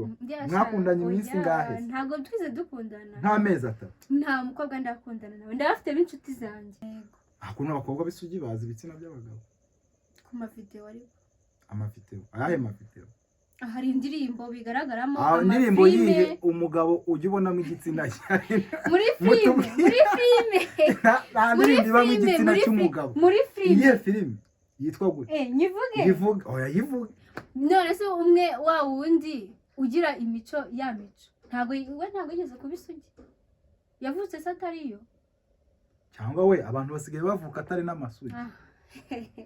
yego mwakundanye iminsi ngahe ntago twize dukundana nta mezi atatu nta mukobwa ndakundana nawe ndafite b'inshuti zanjye yego akunda abakobwa bisugi bazi ibitsina by'abagabo ku mavideo ariko amavideo ayahe mavideo hari indirimbo bigaragaramo indirimbo yihe umugabo ujya ubonamo igitsina cyane muri filime nta ndirimbo ibamo igitsina cy'umugabo muri filime iyihe filime yitwa gute nyivuge oya yivuge none se umwe wa wundi ugira imico ya mico ntago yigeze kubisugi yavutse se atariyo cyangwa we abantu basigaye bavuka atari n'amasugi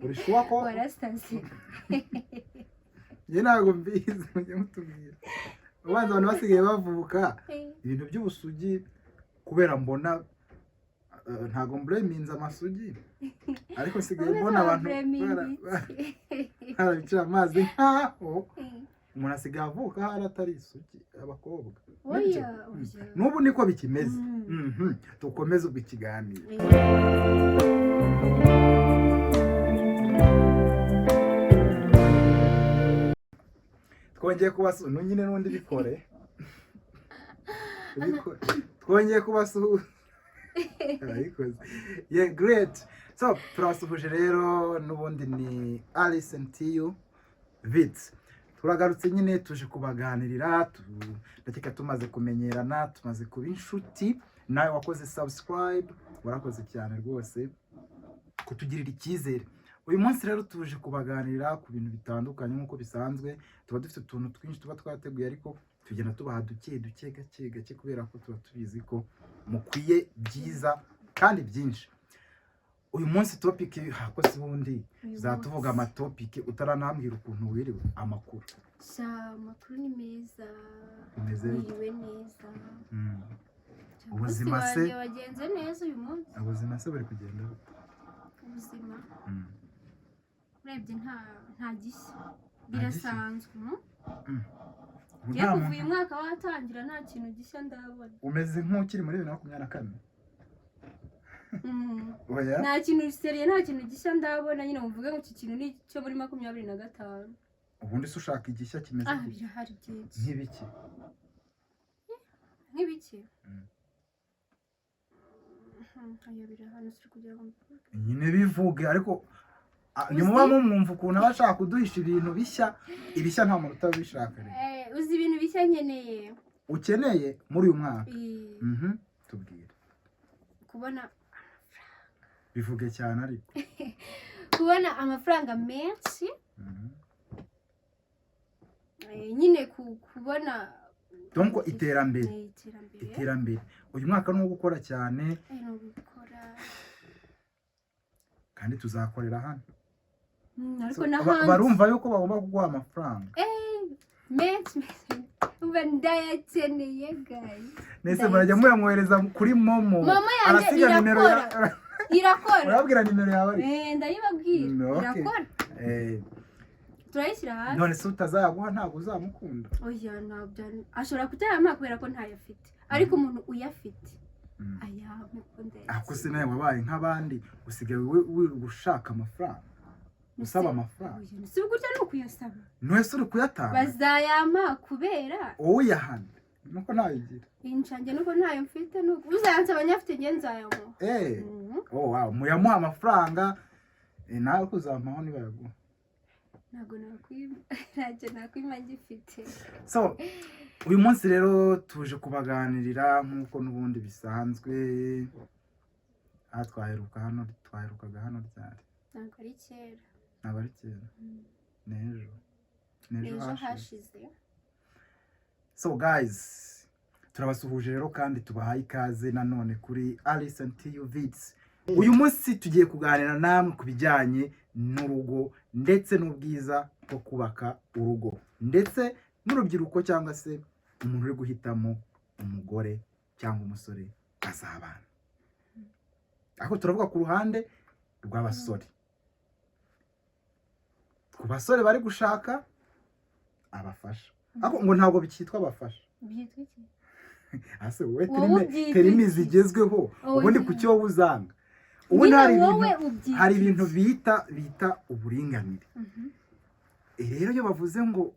urishuwa ko warastanze njye ntabwo mbizi mujye mutubwira ubanza abantu basigaye bavuka ibintu by'ubusugi kubera mbona ntabwo mburayiminze amasugi ariko sigaye mbona abantu barabicira amazi nkaho umuntu asigaye avuka hari atari isugi abakobwa n'ubu niko bikimeze dukomeze ubwo ikiganiro twongeye kubasura nyine n'undi bikore twongeye kubasura yeah great so turasuhuje rero n'ubundi ni Alice and you Vits turagarutse nyine tuje kubaganirira ndakeka tumaze kumenyerana tumaze kuba inshuti nawe wakoze subscribe warakoze cyane rwose kutugirira icyizere uyu munsi rero tuje kubaganirira ku bintu bitandukanye nk'uko bisanzwe tuba dufite utuntu twinshi tuba twateguye ariko tugenda tubaha duke gake kubera ko tuba tubizi ko mukwiye byiza kandi byinshi uyu munsi topic hakoze ubundi zatuvuga amatopic utaranambwira ukuntu wiriwe amakuru amakuru ni meza niwe neza ubuzima se wagenze neza uyu munsi ubuzima se buri kugenda ubuzima urebye nta gishya birasanzwe iyo kuva uyu mwaka watangira nta kintu gishya ndabona umeze nk'ukiri muri 2024 oya nta kintu seriye nta kintu gishya ndabona nyine muvuge ngo iki kintu ni cyo muri 2025 ubundi se ushaka igishya kimeze birahari byinshi nk'ibiki ayo birahano siri kugira ngo nyine bivuge ariko nimuba mwumva ukuntu abashaka kuduhisha ibintu bishya ibishya nta muntu utabishaka rero uzi ibintu bishya nkeneye ukeneye muri uyu mwaka tubwire kubona bivuge cyane ariko kubona amafaranga menshi nyine kubona donc iterambere uyu mwaka no gukora cyane kandi tuzakorera hano ariko n'ahandi barumva yuko bagomba kuguha amafaranga menshi uba ndayakeneye guys nese murajya muyamwohereza kuri momo arasiga nimero irakora urabwira nimero yawe ndayibabwira irakora turayishyira hasi none se utazayaguha ntabwo uzamukunda oya ntabyo ashobora kutayampa kubera ko ntayafite ariko umuntu uyafite ayamukunda ako se nawe wabaye nk'abandi usigaye ushaka amafaranga usaba amafaranga si gutya no kuyasaba nese uri kuyatanga bazayampa kubera wowe uyahana nuko ntayigira inshange nuko ntayo mfite nuko uzansaba abanyafite nge nzayamuha wow muyamuha amafaranga nawe kuzampaho nibayaguha ntago nakwima ngifite so uyu munsi rero tuje kubaganirira nk'uko n'ubundi bisanzwe twaherukaga hano ryari ntabwo ari kera n'ejo hashize so guys turabasuhuje rero kandi tubahaye ikaze nanone kuri Alice and you Vits uyu munsi tugiye kuganira namwe ku bijyanye n'urugo ndetse n'ubwiza bwo kubaka urugo ndetse n'urubyiruko cyangwa se umuntu uri guhitamo umugore cyangwa umusore azabana aho turavuga ku ruhande rw'abasore ku basore bari gushaka abafasha ariko ngo ntabwo bikitwa abafasha byitwa iki ase wowe terimi zigezweho ubundi ku cyo wowe uzanga ubu hari ibintu bita uburinganire rero iyo bavuze ngo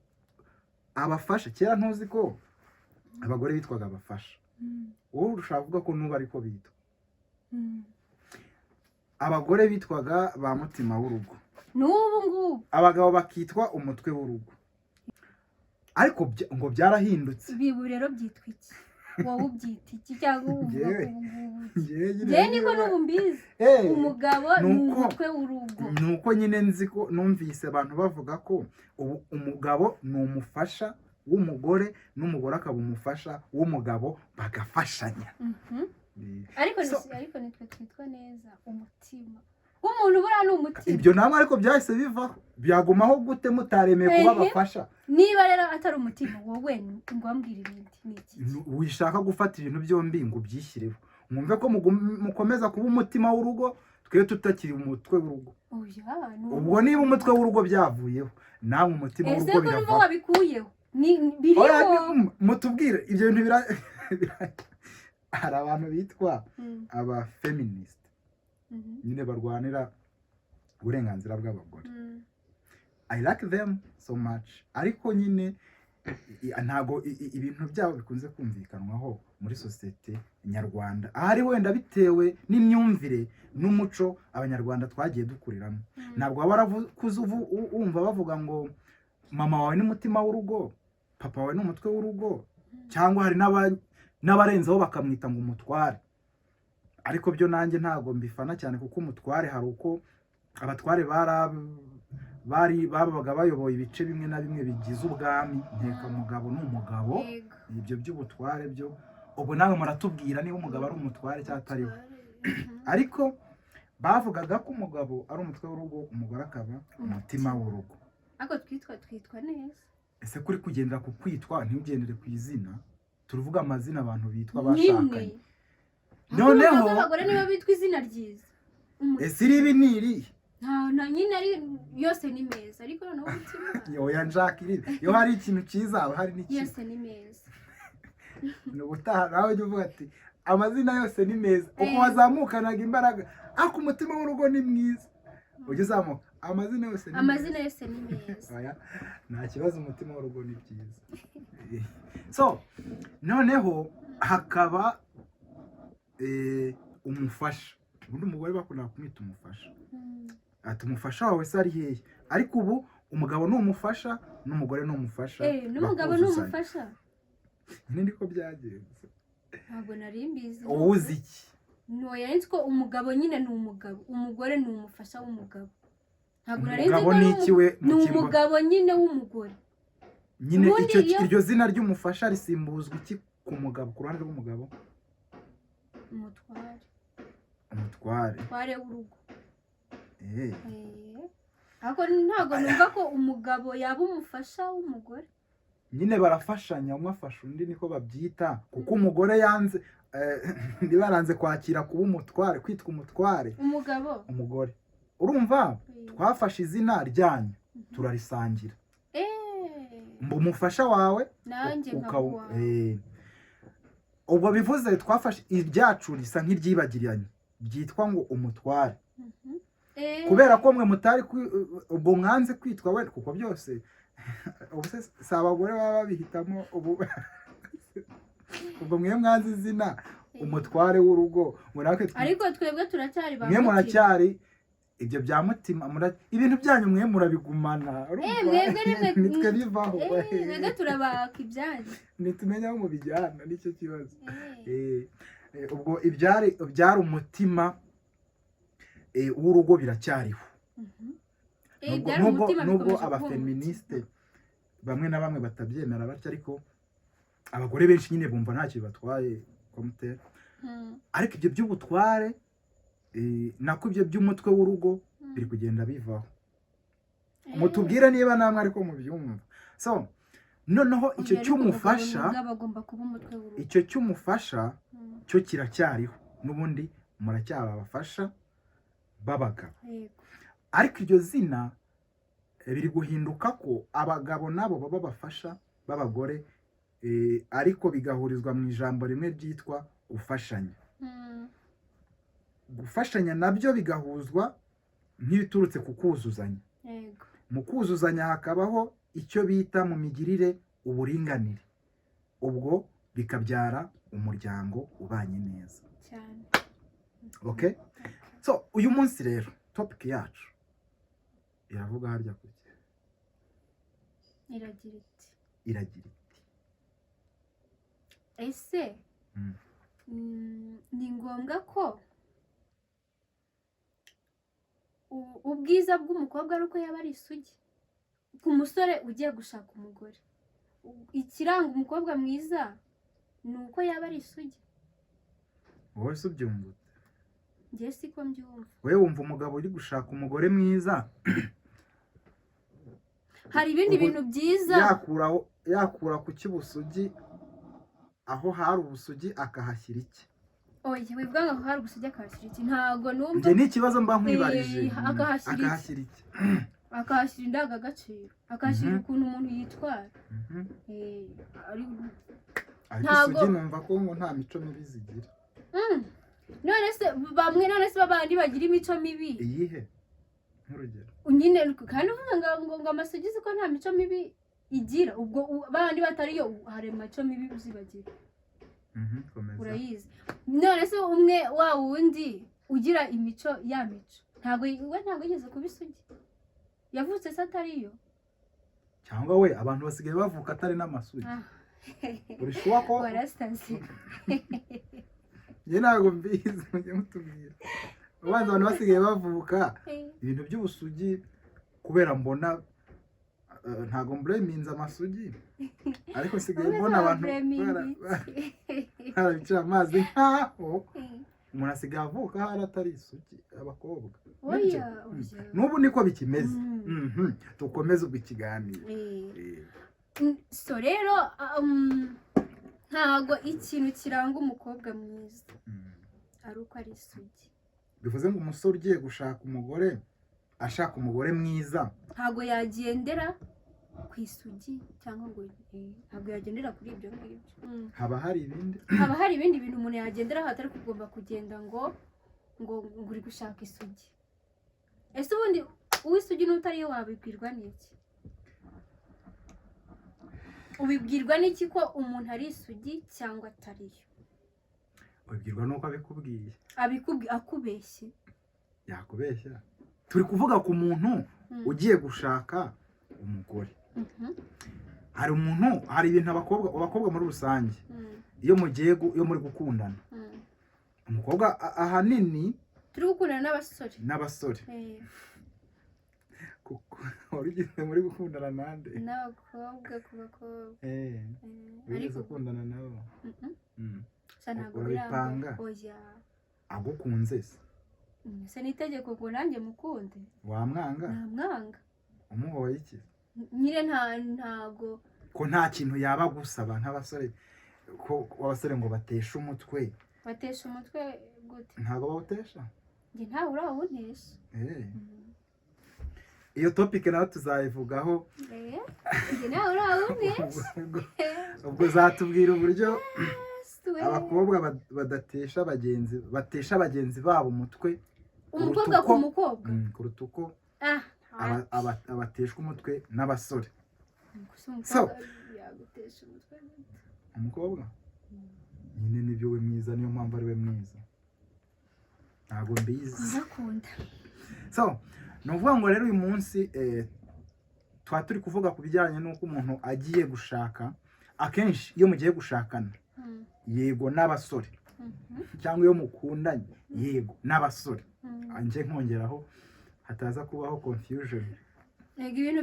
abafasha kera ntuzi ko abagore bitwaga abafasha wowe ushaka kuvuga ko n'ubu ariko bitwa abagore bitwaga ba mutima w'urugo n'ubu ngubu abagabo bakitwa umutwe w'urugo ariko ngo byarahindutse ibi rero byitwa iki wowe ubyita iki cyangwa uvuga ko ubu ngubu njyewe niko n'ubu mbizi umugabo ni umutwe w'urugo nuko nyine nzi ko numvise abantu bavuga ko ubu umugabo ni umufasha w'umugore n'umugore akaba umufasha w'umugabo bagafashanya ariko nitwe twitwa neza umutima w'umuntu buriya ni umutima ibyo namwe ariko byahise bivaho byagumaho gute mutaremeye kuba abafasha niba rero atari umutima wowe ngo wambwire ibindi ni iki wishaka gufata ibintu byombi ngo ubyishyireho mwumve ko mukomeza kuba umutima w'urugo twe tutakiri umutwe w'urugo ubwo niba umutwe w'urugo byavuyeho namwe umutima w'urugo biravaho ese ko wabikuyeho biriho mutubwire ibyo bintu hari abantu bitwa aba feminist nyine barwanira uburenganzira bw'abagore I like them so much ariko nyine ntago ibintu byabo bikunze kumvikanwaho muri sosiyete nyarwanda ahari wenda bitewe n'imyumvire n'umuco abanyarwanda twagiye dukuriramo ntabwo warakuze wumva bavuga ngo mama wawe ni umutima w'urugo papa wawe ni umutwe w'urugo cyangwa hari n'abarenzaho bakamwita ngo umutware ariko byo nanjye ntago mbifana cyane kuko umutware hari uko abatware babaga bayoboye ibice bimwe na bimwe bigize ubwami nkeka umugabo ni umugabo ibyo by'ubutware byo ubu nawe muratubwira niba umugabo ari umutware cyangwa atariwe ariko bavugaga ko umugabo ari umutwe w'urugo umugore akaba umutima w'urugo ariko twitwa neza ese kuri kugendera ku kwitwa ntugendere ku izina turuvuga amazina abantu bitwa bashakanye noneho abagore niba bitwa izina ryiza ese iribi ni irihe nta nyine ari yose ni meza ariko noneho umutima yoya njaka iribi iyo hari ikintu cyiza haba hari n'ikibi yose ni meza ni ubutaha nawe ujya uvuga ati amazina yose ni meza uko wazamukanaga imbaraga ariko umutima w'urugo ni mwiza ujya uzamuka amazina yose ni meza nta kibazo umutima w'urugo ni byiza so noneho hakaba umufasha ubundi umugore bakunda kumwita umufasha ati umufasha wawe se ari hehe ariko ubu umugabo ni umufasha n'umugore ni umufasha n'umugabo ni umufasha nyine niko byagenze ntabwo nari mbizi uzi iki ntoya nzi ko umugabo nyine ni umugabo umugore ni umufasha w'umugabo ntabwo nari nzi ko ni umugabo nyine w'umugore nyine iryo zina ry'umufasha risimbuzwa iki ku mugabo ku ruhande rw'umugabo umutware w'urugo ariko ntabwo numva ko umugabo yaba umufasha w'umugore nyine barafashanya umwe afasha undi niko babyita kuko umugore yanze ntibaranze kwakira kuba umutware kwitwa umutware umugore urumva twafashe izina ryanyu turarisangira mba umufasha wawe nanjye ubwo bivuze twafashe iryacu risa nk'iryibagiranye byitwa ngo umutware kubera ko mwe mutari ubwo mwanze kwitwa we kuko byose ubu si abagore baba babihitamo ubwo mwe mwanze izina umutware w'urugo ariko twebwe turacyari mwe muracyari ibyo bya mutima ibintu byanyu mwe murabigumana nitwe bivaho mwebwe turabaka ibyanyu nitumenya aho mubijyana nicyo kibazo ubwo ibyari umutima w'urugo biracyariho nubwo abafeministe bamwe na bamwe batabyemera batyo ariko abagore benshi nyine bumva ntacyo bibatwaye komutera ariko ibyo by'ubutware nako ibyo by'umutwe w'urugo biri kugenda bivaho mutubwire niba namwe ariko mubyumva so noneho icyo cy'umufasha cyo kiracyariho n'ubundi muracyaba abafasha b'abagabo ariko iryo zina biri guhinduka ko abagabo nabo baba bafasha b'abagore ariko bigahurizwa mu ijambo rimwe ryitwa gufashanya gufashanya nabyo bigahuzwa nk'ibiturutse ku kuzuzanya mu kuzuzanya hakabaho icyo bita mu migirire uburinganire, ubwo bikabyara umuryango ubanye neza cyane. Okay, so uyu munsi rero topic yacu iravuga harya kuki iragira iti ese ni ngombwa ko ubwiza bw'umukobwa ari uko yaba ari isugi ku musore ugiye gushaka umugore? Ikiranga umukobwa mwiza ni uko yaba ari isugi? wowe se ubyumva ute? Njye siko mbyumva. Wowe wumva umugabo uri gushaka umugore mwiza hari ibindi bintu byiza yakura ku cy'ubusugi, aho hari ubusugi akahashyira iki? Oya, wivuga ngo hari ubusugi akahashyira iki? Ntago numva. Njye ni ikibazo mba nkwibarije. Akahashyira iki? Akahashyira indangagaciro, akahashyira ukuntu umuntu yitwara. Ariko isugi numva ko ngo nta mico mibi zigira. None se babandi bagira imico mibi iyihe nk'urugero? nyine kandi uvuga ngo amasugi ko nta mico mibi igira, ubwo babandi batariyo hari imico mibi uzibagira. Urayizi? None se umwe wa wundi ugira imico ya mico ntago yigeze kuba isugi, yavutse se atariyo? Cyangwa we abantu basigaye bavuka atari n'amasugi? Urishuwa ko warastanse njye ntabwo mbizi, mujye mutubwira. Abanza abantu basigaye bavuka ibintu by'ubusugi kubera mbona ntabwo mbreminze amasugi, ariko sigaye mbona abantu barabicira amazi nkaho umuntu asigaye avuka hari atari isugi abakobwa. N'ubu niko bikimeze. Tukomeze ubwo ikiganiro. So rero ntago ikintu kiranga umukobwa mwiza ari uko ari isugi. Bivuze ngo umusore ugiye gushaka umugore, ashaka umugore mwiza, ntago yagendera ku isugi cyangwa ngo ntago yagendera kuri ibyo ngibyo. haba hari ibindi bintu umuntu yagenderaho atari kugomba kugenda ngo uri gushaka isugi. Ese ubundi uw'isugi n'utariyo wabibwirwa n'iki? Ubibwirwa n'iki ko umuntu ari isugi cyangwa atariyo? Ubibwirwa nuko abikubwiye. Akubeshye? Yakubeshya. Turi kuvuga ku muntu ugiye gushaka umugore. Hari ibintu abakobwa muri rusange iyo muri gukundana, umukobwa ahanini turi gukundana n'abasore kuko urugeze muri gukundana nande n'abakobwa ku bakobwa ariko gukundana nabo urabipanga agukunze se n'itegeko ngo nanjye mukunde? Wamwanga? Namwanga. Umuhoye iki? Nyine ntago ko nta kintu yaba gusaba nk'abasore, ko abasore ngo bateshe umutwe. Batesha umutwe gute? Ntago bawutesha? Njye ntawe urawuntesha. Iyo topic nayo tuzayivugaho. Njye ntawe urawuntesha. Ubwo zatubwira uburyo abakobwa batesha bagenzi babo umutwe, umukobwa ku mukobwa kuruta uko abateshwa umutwe n'abasore. Yagutesha umutwe umukobwa nyine nibyo we mwiza, niyo mpamvu ari we mwiza. Ntabwo mbizi. Ndakunda. So nuvuga ngo rero uyu munsi turi kuvuga ku bijyanye n'uko umuntu agiye gushaka. Akenshi iyo mugiye gushakana, yego n'abasore, cyangwa iyo mukundanye, yego n'abasore. Anje nkongeraho hataza kubaho confusion. Ibintu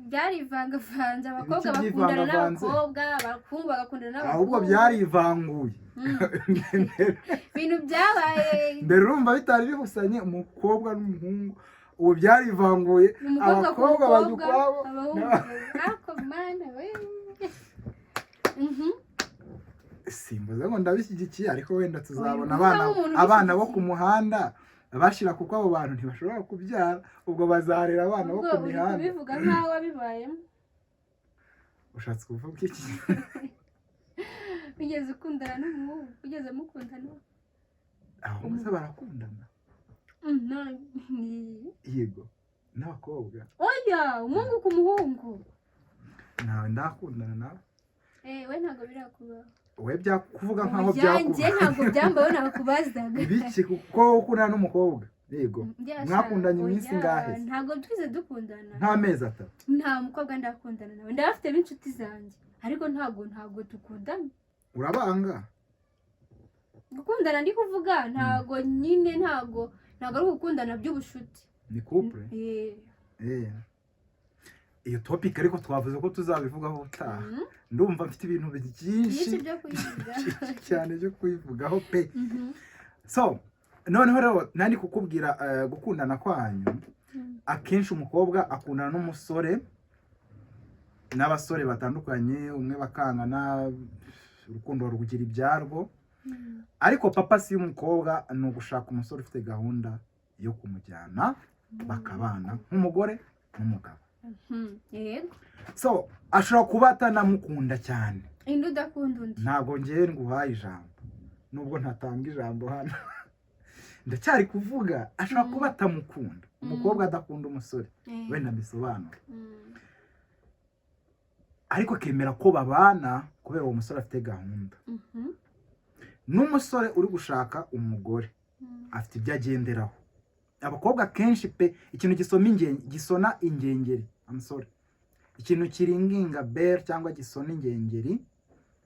byarivangavanze, abakobwa bakundana n'abakobwa, abakungu bagakundana n'abakobwa. Ahubwo byarivanguye. Ibintu byabaye mbere urumva bitari bihusanye umukobwa n'umuhungu, ubu byarivanguye abakobwa bajya ukwabo. Simbuze ngo ndabishyigikiye, ariko wenda tuzabona abana bo ku muhanda bashira, kuko abo bantu ntibashobora kubyara, ubwo bazarera abana bo ku mihanda. Bivuga nkaho wabibayemo. Ushatse kuvuga iki? Ugeze ukundana n'umuhungu, ugeze mukundana? Aho bose barakundana. Yego n'abakobwa. Oya, umuhungu ku muhungu. nawe ndakundana nawe we ntabwo birakubaho we byakuvuga nkaho byanjye ntabwo byambayeho nakubazaga ibiki kuko ukundana n'umukobwa yego mwakundanye iminsi ngahe ntabwo twize dukundana nta mezi 3 nta mukobwa ndakundana nawe ndafite b'inshuti zanjye ariko ntabwo dukundana urabanga gukundana ndi kuvuga ntabwo nyine ntabwo ari gukundana by'ubushuti ni couple iyo topic ariko twavuze ko tuzabivugaho utaha ndumva mfite ibintu byinshi cyane byo kuyivugaho pe so noneho rero nandi kukubwira gukundana kwanyu akenshi umukobwa akundana n'umusore n'abasore batandukanye umwe bakangana urukundo rugira ibyarwo ariko papa si y'umukobwa ni ugushaka umusore ufite gahunda yo kumujyana bakabana nk'umugore n'umugabo so ashobora kuba atanamukunda cyane indi udakunda undi ntabwo ngewe nguhaye ijambo nubwo ntatanga ijambo hano ndacyari kuvuga ashobora kuba atamukunda umukobwa adakunda umusore wenda mbisobanura ariko akemera ko babana kubera uwo musore afite gahunda n'umusore uri gushaka umugore afite ibyo agenderaho abakobwa kenshi pe ikintu gisona ingengeri amusore ikintu kiringinga bell cyangwa gisona ingengeri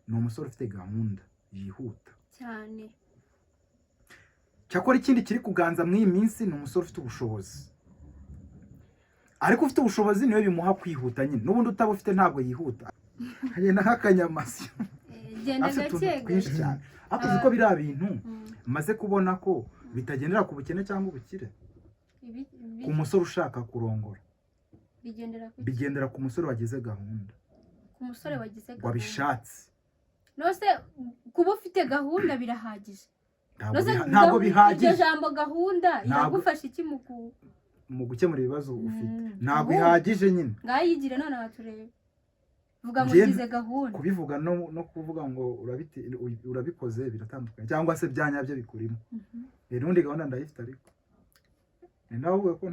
ni umusore ufite gahunda yihuta cyane cyakora ikindi kiri kuganza muri iyi minsi ni umusore ufite ubushobozi ariko ufite ubushobozi niwe bimuha kwihuta nyine n'ubundi utabufite ntabwo yihuta agenda nk'akanyamasyo afite utuntu twinshi cyane ariko uzi ko biriya bintu maze kubona ko bitagendera ku bukene cyangwa ubukire ku musore ushaka kurongora bigendera ku musore wagize gahunda wabishatse nose kuba ufite gahunda birahagije ntabwo bihagije iryo jambo gahunda iragufasha iki mu gukemura ibibazo ufite ntabwo ihagije nyine ngayigire none abaturebe vuga ngo ugize gahunda kubivuga no kuvuga ngo urabikoze biratandukanye cyangwa se byanyabyo bikurimo ubundi gahunda ndayifite ariko ni nawe uvuga ko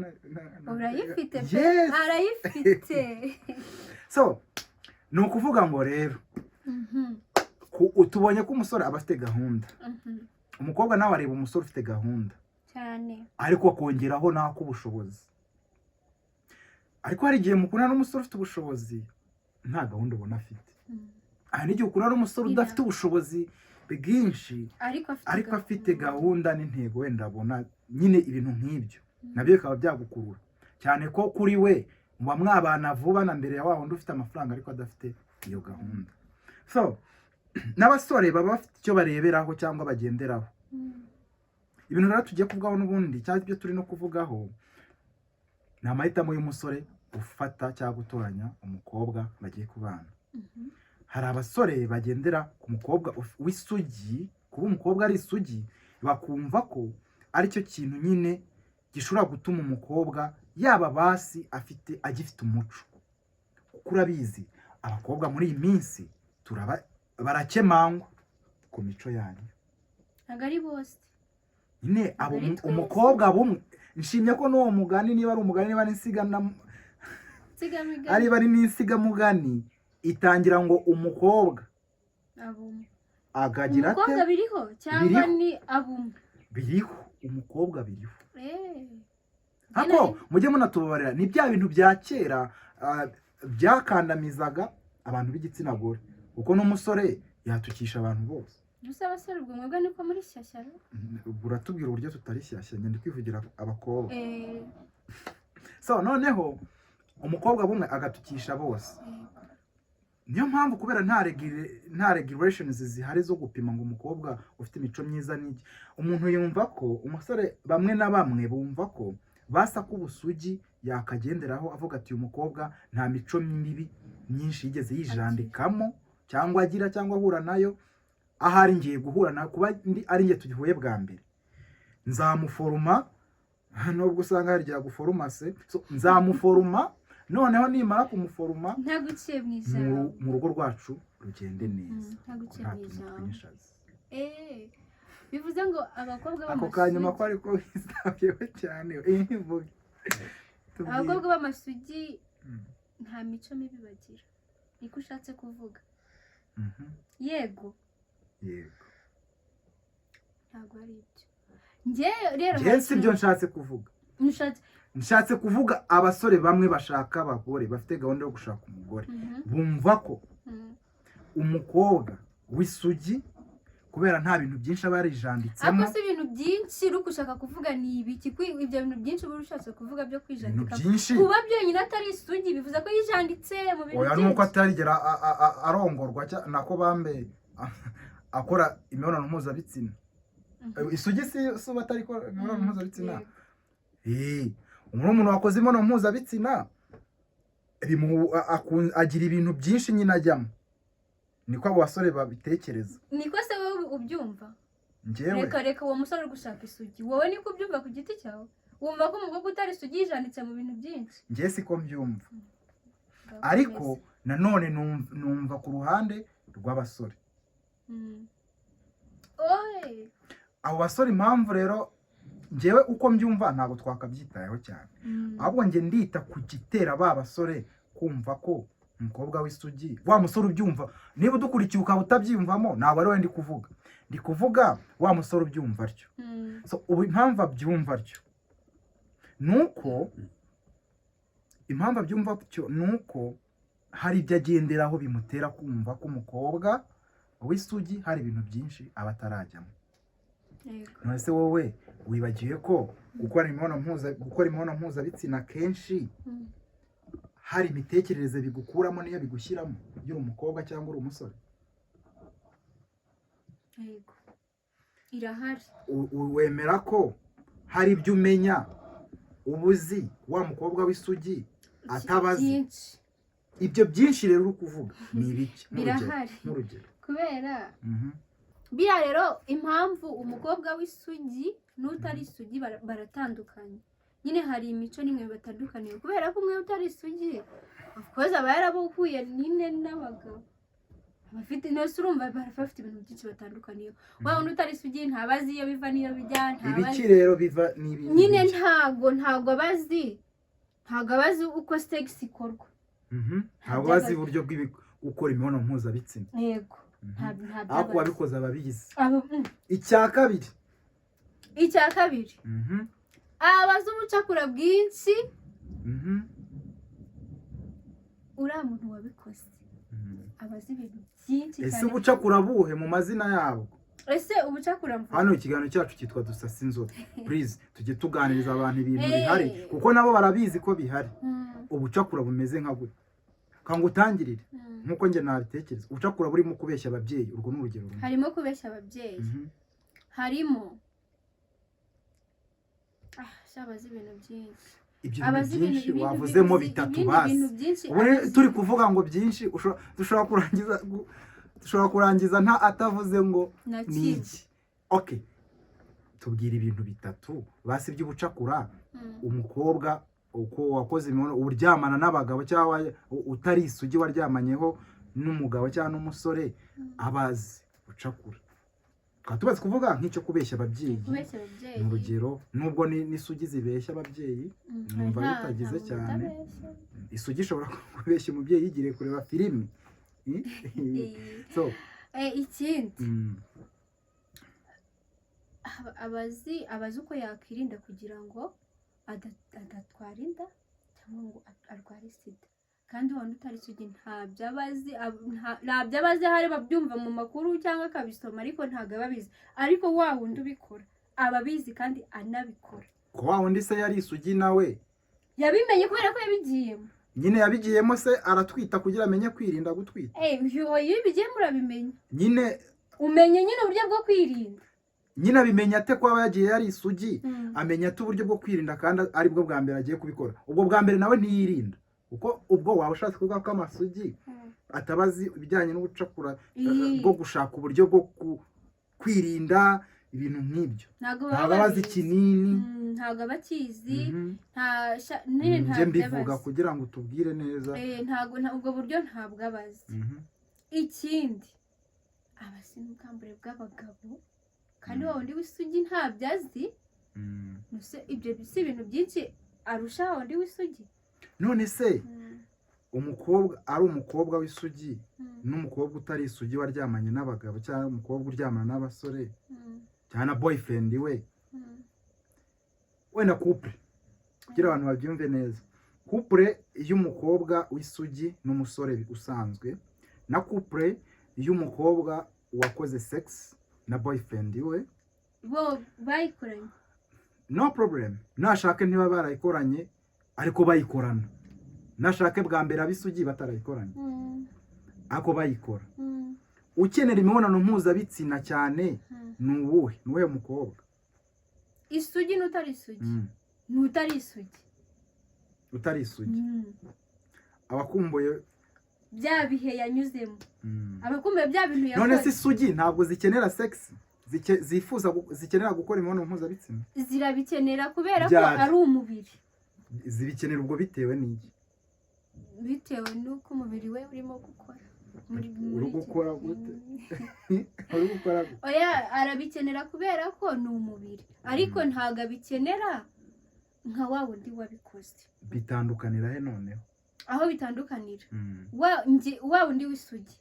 urayifite arayifite so ni ukuvuga ngo rero tubonye ko umusore aba afite gahunda umukobwa nawe areba umusore ufite gahunda cyane ariko akongeraho n'ak'ubushobozi ariko hari igihe mukundana n'umusore ufite ubushobozi nta gahunda ubona afite hari n'igihe ukundana n'umusore udafite ubushobozi bwinshi ariko afite gahunda n'intego wenda abona nyine ibintu nk'ibyo nabyo bikaba byagukurura cyane ko kuri we muba mwabana vuba na mbere ya wa wundi ufite amafaranga ariko adafite iyo gahunda so n'abasore baba bafite icyo bareberaho cyangwa bagenderaho ibintu rero tugiye kuvugaho n'ubundi cyangwa ibyo turi no kuvugaho ni amahitamo y'umusore ufata cyangwa gutoranya umukobwa bagiye kubana hari abasore bagendera ku mukobwa w'isugi kuba umukobwa ari isugi bakumva ko aricyo kintu nyine gishobora gutuma umukobwa yaba basi agifite umuco kuko urabizi abakobwa muri iyi minsi barakemangwa ku mico yanyu ntabwo ari bose nyine umukobwa bumwe nshimye ko n'uwo mugani niba ari umugani niba ari n'insigamugani itangira ngo umukobwa akagira ate umukobwa biriho cyangwa ni abumwe biriho umukobwa biriho ako mujye munatubabarira ni bya bintu bya kera byakandamizaga abantu b'igitsina gore kuko n'umusore yatukisha abantu bose gusa abasore ubwo mwebwe niko muri shyashya uratubwira uburyo tutari shyashya ngende kwivugira abakobwa so noneho umukobwa bumwe agatukisha bose niyo mpamvu kubera nta regulations zihari zo gupima ngo umukobwa ufite imico myiza n'iki umuntu yumva ko umusore bamwe na bamwe bumva ko basa k'ubusugi yakagenderaho avuga ati uyu mukobwa nta mico mibi myinshi yigeze yijandikamo cyangwa agira cyangwa ahura nayo ahari ngiye guhura nayo kuba ari ngiye tugihuye bwa mbere nzamuforuma nubwo usanga hari igihe aguforumase nzamuforuma noneho nimara kumuforuma ntaguciye mu ijambo mu rugo rwacu rugende neza ntaguciye mu ijambo bivuze ngo abakobwa ako kanyuma ko ariko wisabyeho cyane abakobwa b'amasugi nta mico mibi bagira niko ushatse kuvuga. yego ntabwo ari ibyo njye rero si ibyo nshatse kuvuga. nshatse kuvuga abasore bamwe bashaka abagore bafite gahunda yo gushaka umugore bumva ko umukobwa w'isugi kubera nta bintu byinshi aba yarijanditsemo. ako si ibintu byinshi uri gushaka kuvuga ni ibiki? ibyo bintu byinshi uba ushatse kuvuga byo kwijandika kuba byonyine atari isugi bivuze ko yijanditse mu bintu byinshi. nuko atarigera arongorwa nako bambe akora imibonano mpuzabitsina. isugi si batari ko imibonano mpuzabitsina. umuntu wakoze imibonano mpuzabitsina agira ibintu byinshi nyine ajyamo. niko abo basore babitekereza. niko se wowe ubyumva? njyewe reka uwo musore uri gushaka isugi wowe niko ubyumva ku giti cyawe? wumva ko umukobwa utari isugi yijanditse mu bintu byinshi? njye siko mbyumva, ariko nanone numva ku ruhande rw'abasore. abo basore impamvu rero njyewe uko mbyumva ntabwo twakabyitayeho cyane, ahubwo njye ndita ku gitera ba basore kumva ko umukobwa w'isugi wa musore ubyumva. niba udukurikiye ukaba utabyiyumvamo ntabwo ari we ndi kuvuga wa musore ubyumva atyo. ubu impamvu abyumva atyo nuko hari ibyo agenderaho bimutera kumva ko umukobwa w'isugi hari ibintu byinshi aba atarajyamo. none se wowe wibagiwe ko gukora imibonano mpuzabitsina kenshi hari imitekerereze bigukuramo niyo bigushyiramo iyo uri umukobwa cyangwa uri umusore? yego irahari. wemera ko hari ibyo umenya ubuzi wa mukobwa w'isugi atabazi? ibyo byinshi rero uri kuvuga ni ibiki? n'urugero kubera biriya rero impamvu umukobwa w'isugi n'utari isugi baratandukanye nyine. hari imico n'imwe batandukaniye kubera ko umwe utari isugi akoze aba yarabuhuye nyine n'abagabo bafite nose urumva bafite ibintu byinshi batandukaniye. wa undi utari isugi ntabazi iyo biva n'iyo bijya, ibiki rero biva n'ibindi nyine ntabwo abazi uko sex ikorwa. ntabwo bazi uburyo bwo gukora imibonano mpuzabitsina. yego ariko wabikoze ababizi. icya kabiri abazi ubucakura bwinshi. uriya muntu wabikoze abazi ibintu byinshi cyane. ese ubucakura buhe mu mazina yabo? ese ubucakura mvuga hano ikiganiro cyacu cyitwa dusasa inzobe. please tujye tuganiriza abantu ibintu bihari kuko nabo barabizi ko bihari. ubucakura bumeze nka gute? kanga utangirire nkuko njye nabitekereza. ubucakura burimo kubeshya ababyeyi, urwo ni urugero rumwe. harimo kubeshya ababyeyi, harimo abazi ibintu byinshi. ibyo bintu byinshi wavuzemo bitatu bazi. turi kuvuga ngo byinshi dushobora kurangiza nta atavuze ngo ni iki. okay, tubwira ibintu bitatu basi by'ubucakura umukobwa uko wakoze imibonano uryamana n'abagabo cyangwa utari isugi waryamanyeho n'umugabo cyangwa n'umusore abazi ucakura. tubaze kuvuga nk'icyo kubeshya ababyeyi mu rugero, nubwo n'isugi zibeshya ababyeyi numva bitagize cyane. isugi ishobora kubeshya umubyeyi yigiriye kureba filimi. ikindi abazi uko yakwirinda kugira ngo adatwara inda cyangwa ngo arware sida. kandi wanda utari isugi ntabyo abazi, hari babyumva mu makuru cyangwa akabisoma ariko ntabwo ababizi. ariko wa wundi ubikora ababizi kandi anabikora. ko wa wundi se yari isugi nawe yabimenye kubera ko yabigiyemo. nyine yabigiyemo se aratwita kugira amenye kwirinda gutwita. iyo bigiyemo urabimenya nyine umenya nyine uburyo bwo kwirinda. nyine abimenya ate ko aba yagiye yari isugi? amenya ate uburyo bwo kwirinda kandi aribwo bwa mbere agiye kubikora. ubwo bwa mbere nawe ntiyirinda kuko ubwo waba ushatse kuvuga ko amasugi atabazi ibijyanye n'ubucakura bwo gushaka uburyo bwo kwirinda ibintu nk'ibyo. ntabwo abazi ikinini, ntabwo aba akizi. njye mbivuga kugira ngo tubwire neza. ubwo buryo ntabwo abazi. ikindi abazi n'ubwambure bw'abagabo kandi wa wundi w'isugi ntabyo azi. ibyo si ibintu byinshi arusha wa wundi w'isugi. none se umukobwa ari umukobwa w'isugi n'umukobwa utari isugi waryamanye n'abagabo cyangwa umukobwa uryamana n'abasore cyangwa na boyfriend we wenda couple kugira abantu babyumve neza couple y'umukobwa w'isugi n'umusore usanzwe na couple y'umukobwa wakoze sex na boyfriend we bo bayikoranye no problem nashake ntiba barayikoranye ariko bayikorana nashake bwa mbere abisugi batarayikoranye ako bayikora ukenera imibonano mpuzabitsina cyane nuwuhe mukobwa isugi n'utari isugi n'utari isugi utari isugi abakumbuye bya bihe yanyuzemo abakumbuye bya bintu yakoze none se isugi ntabwo zikenera sex zikenera gukora imibonano mpuzabitsina zirabikenera kubera ko ari umubiri zibikenera ubwo bitewe n'iki bitewe n'uko umubiri we urimo gukora uri gukora gute uri gukora gute oya arabikenera kubera ko ni umubiri ariko ntabwo abikenera nka wa wundi wabikoze bitandukanira he noneho aho bitandukanira wa wundi w'isugi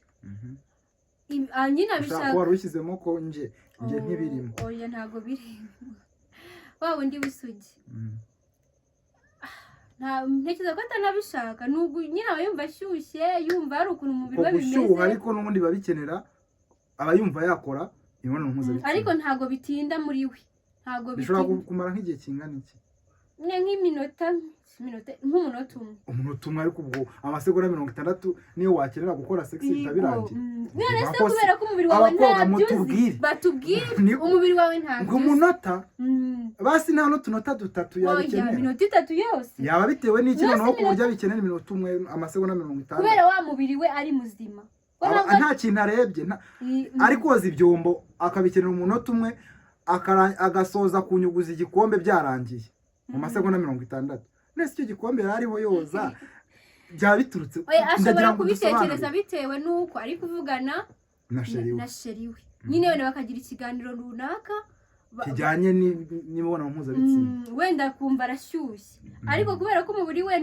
nyine abishaka wari ushyizemo ko nje ntibirimo oya ntabwo birimo wa wundi w'isugi ntekereza ko atanabishaka nubwo nyine aba yumva ashyushye yumva hari ukuntu umubiri we bimeze gushyuha ariko n'ubundi babikenera aba yumva yakora imibonano mpuzabitsina ariko ntabwo bitinda muri we ntabwo bishobora kumara nk'igihe kingana iki nk'iminota nk'umunota umwe umunota umwe ariko ubwo amasegonda 60 niyo wakenera gukora sex bitabirangiye none se kubera ko umubiri wawe ntabyuzi batubwire umubiri wawe ntabyuzi ngo umunota basi nta n'utunota dutatu yabikenera oya minota 3 yose yaba bitewe n'iki noneho ku buryo bikenera iminota umwe amasegonda 50 kubera wa mubiri we ari muzima nta kintu arebye ari koza ibyombo akabikenera umunota umwe agasoza kunyuguza igikombe byarangiye mu masegonda 60 nese icyo gikombe yariho yoza byaba biturutse ashobora kubitekereza bitewe n'uko ari kuvugana na sheriwe nyine wenda bakagira ikiganiro runaka kijyanye n'imibonano mpuzabitsina wenda kumva arashyushye ariko kubera ko umubiri we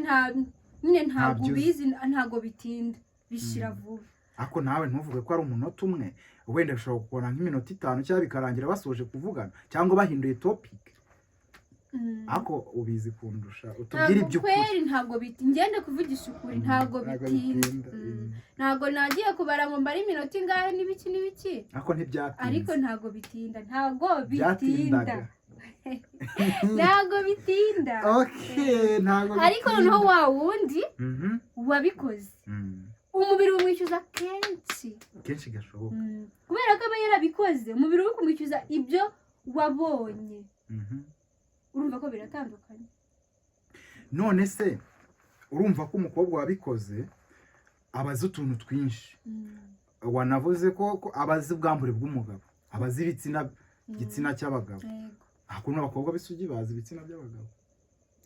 ntabwo ubizi ntabwo bitinda bishira vuba ako nawe ntuvuge ko ari umunota umwe wenda ushobora gukora nk'iminota 5 cyangwa bikarangira basoje kuvugana cyangwa bahinduye topic ako ubizi kundusha utubwire iby'ukuri ntabwo ngende kuvugisha ukuri ntabwo bitinda ntabwo nagiye kubara ngo mbare iminota ingahe n'ibiki ako ntibyatinda ariko ntabwo bitinda ntabwo bitinda ntabwo bitinda okay ntabwo ariko noneho wa wundi wabikoze umubiri umwishyuza kenshi gashoboka kubera ko aba yarabikoze umubiri uri kumwishyuza ibyo wabonye urumva ko biratandukanye none se urumva ko umukobwa wabikoze abazi utuntu twinshi wanavuze ko abazi ubwambure bw'umugabo abazi igitsina cy'abagabo hakuno abakobwa b'isugi bazi ibitsina by'abagabo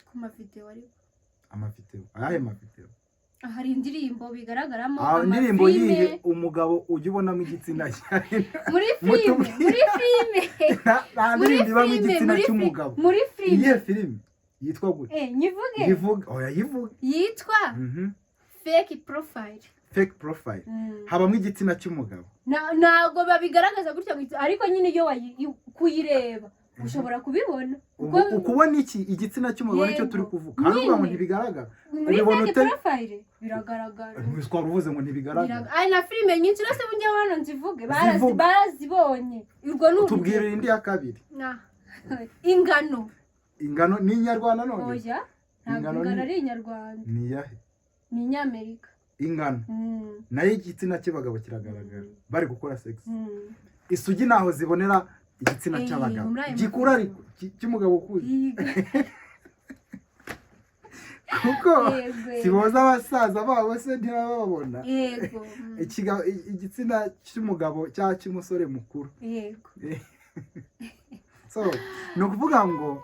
ku mavideo ariko amavideo ayahe mavideo hari indirimbo bigaragaramo indirimbo yihe umugabo ujya ubonamo igitsina cyane muri filime muri igitsina cy'umugabo muri filime iyihe filime yitwa gute nyivuge oya yivuge yitwa fake profile habamo igitsina cy'umugabo ntabwo babigaragaza gutya ariko nyine iyo kuyireba ushobora kubibona ukubona iki igitsina cy'umugabo nicyo turi kuvuga kandi uvuga ngo ntibigaragara muri fake profile biragaragara twari uvuze ngo ntibigaragara ari na filime nyinshi rwose bunjye hano nzivuge barazibonye urwo ni tubwire indi ya kabiri ingano ni inyarwanda none oya ntabwo ingano ari inyarwanda ni iyahe ni inyamerika ingano nayo igitsina cy'abagabo kiragaragara bari gukora sex isugi naho zibonera igitsina cy'abagabo gikura ariko cy'umugabo ukuze kuko siboza abasaza babo se ntibababona igitsina cy'umugabo cyangwa cy'umusore mukuru so ni ukuvuga ngo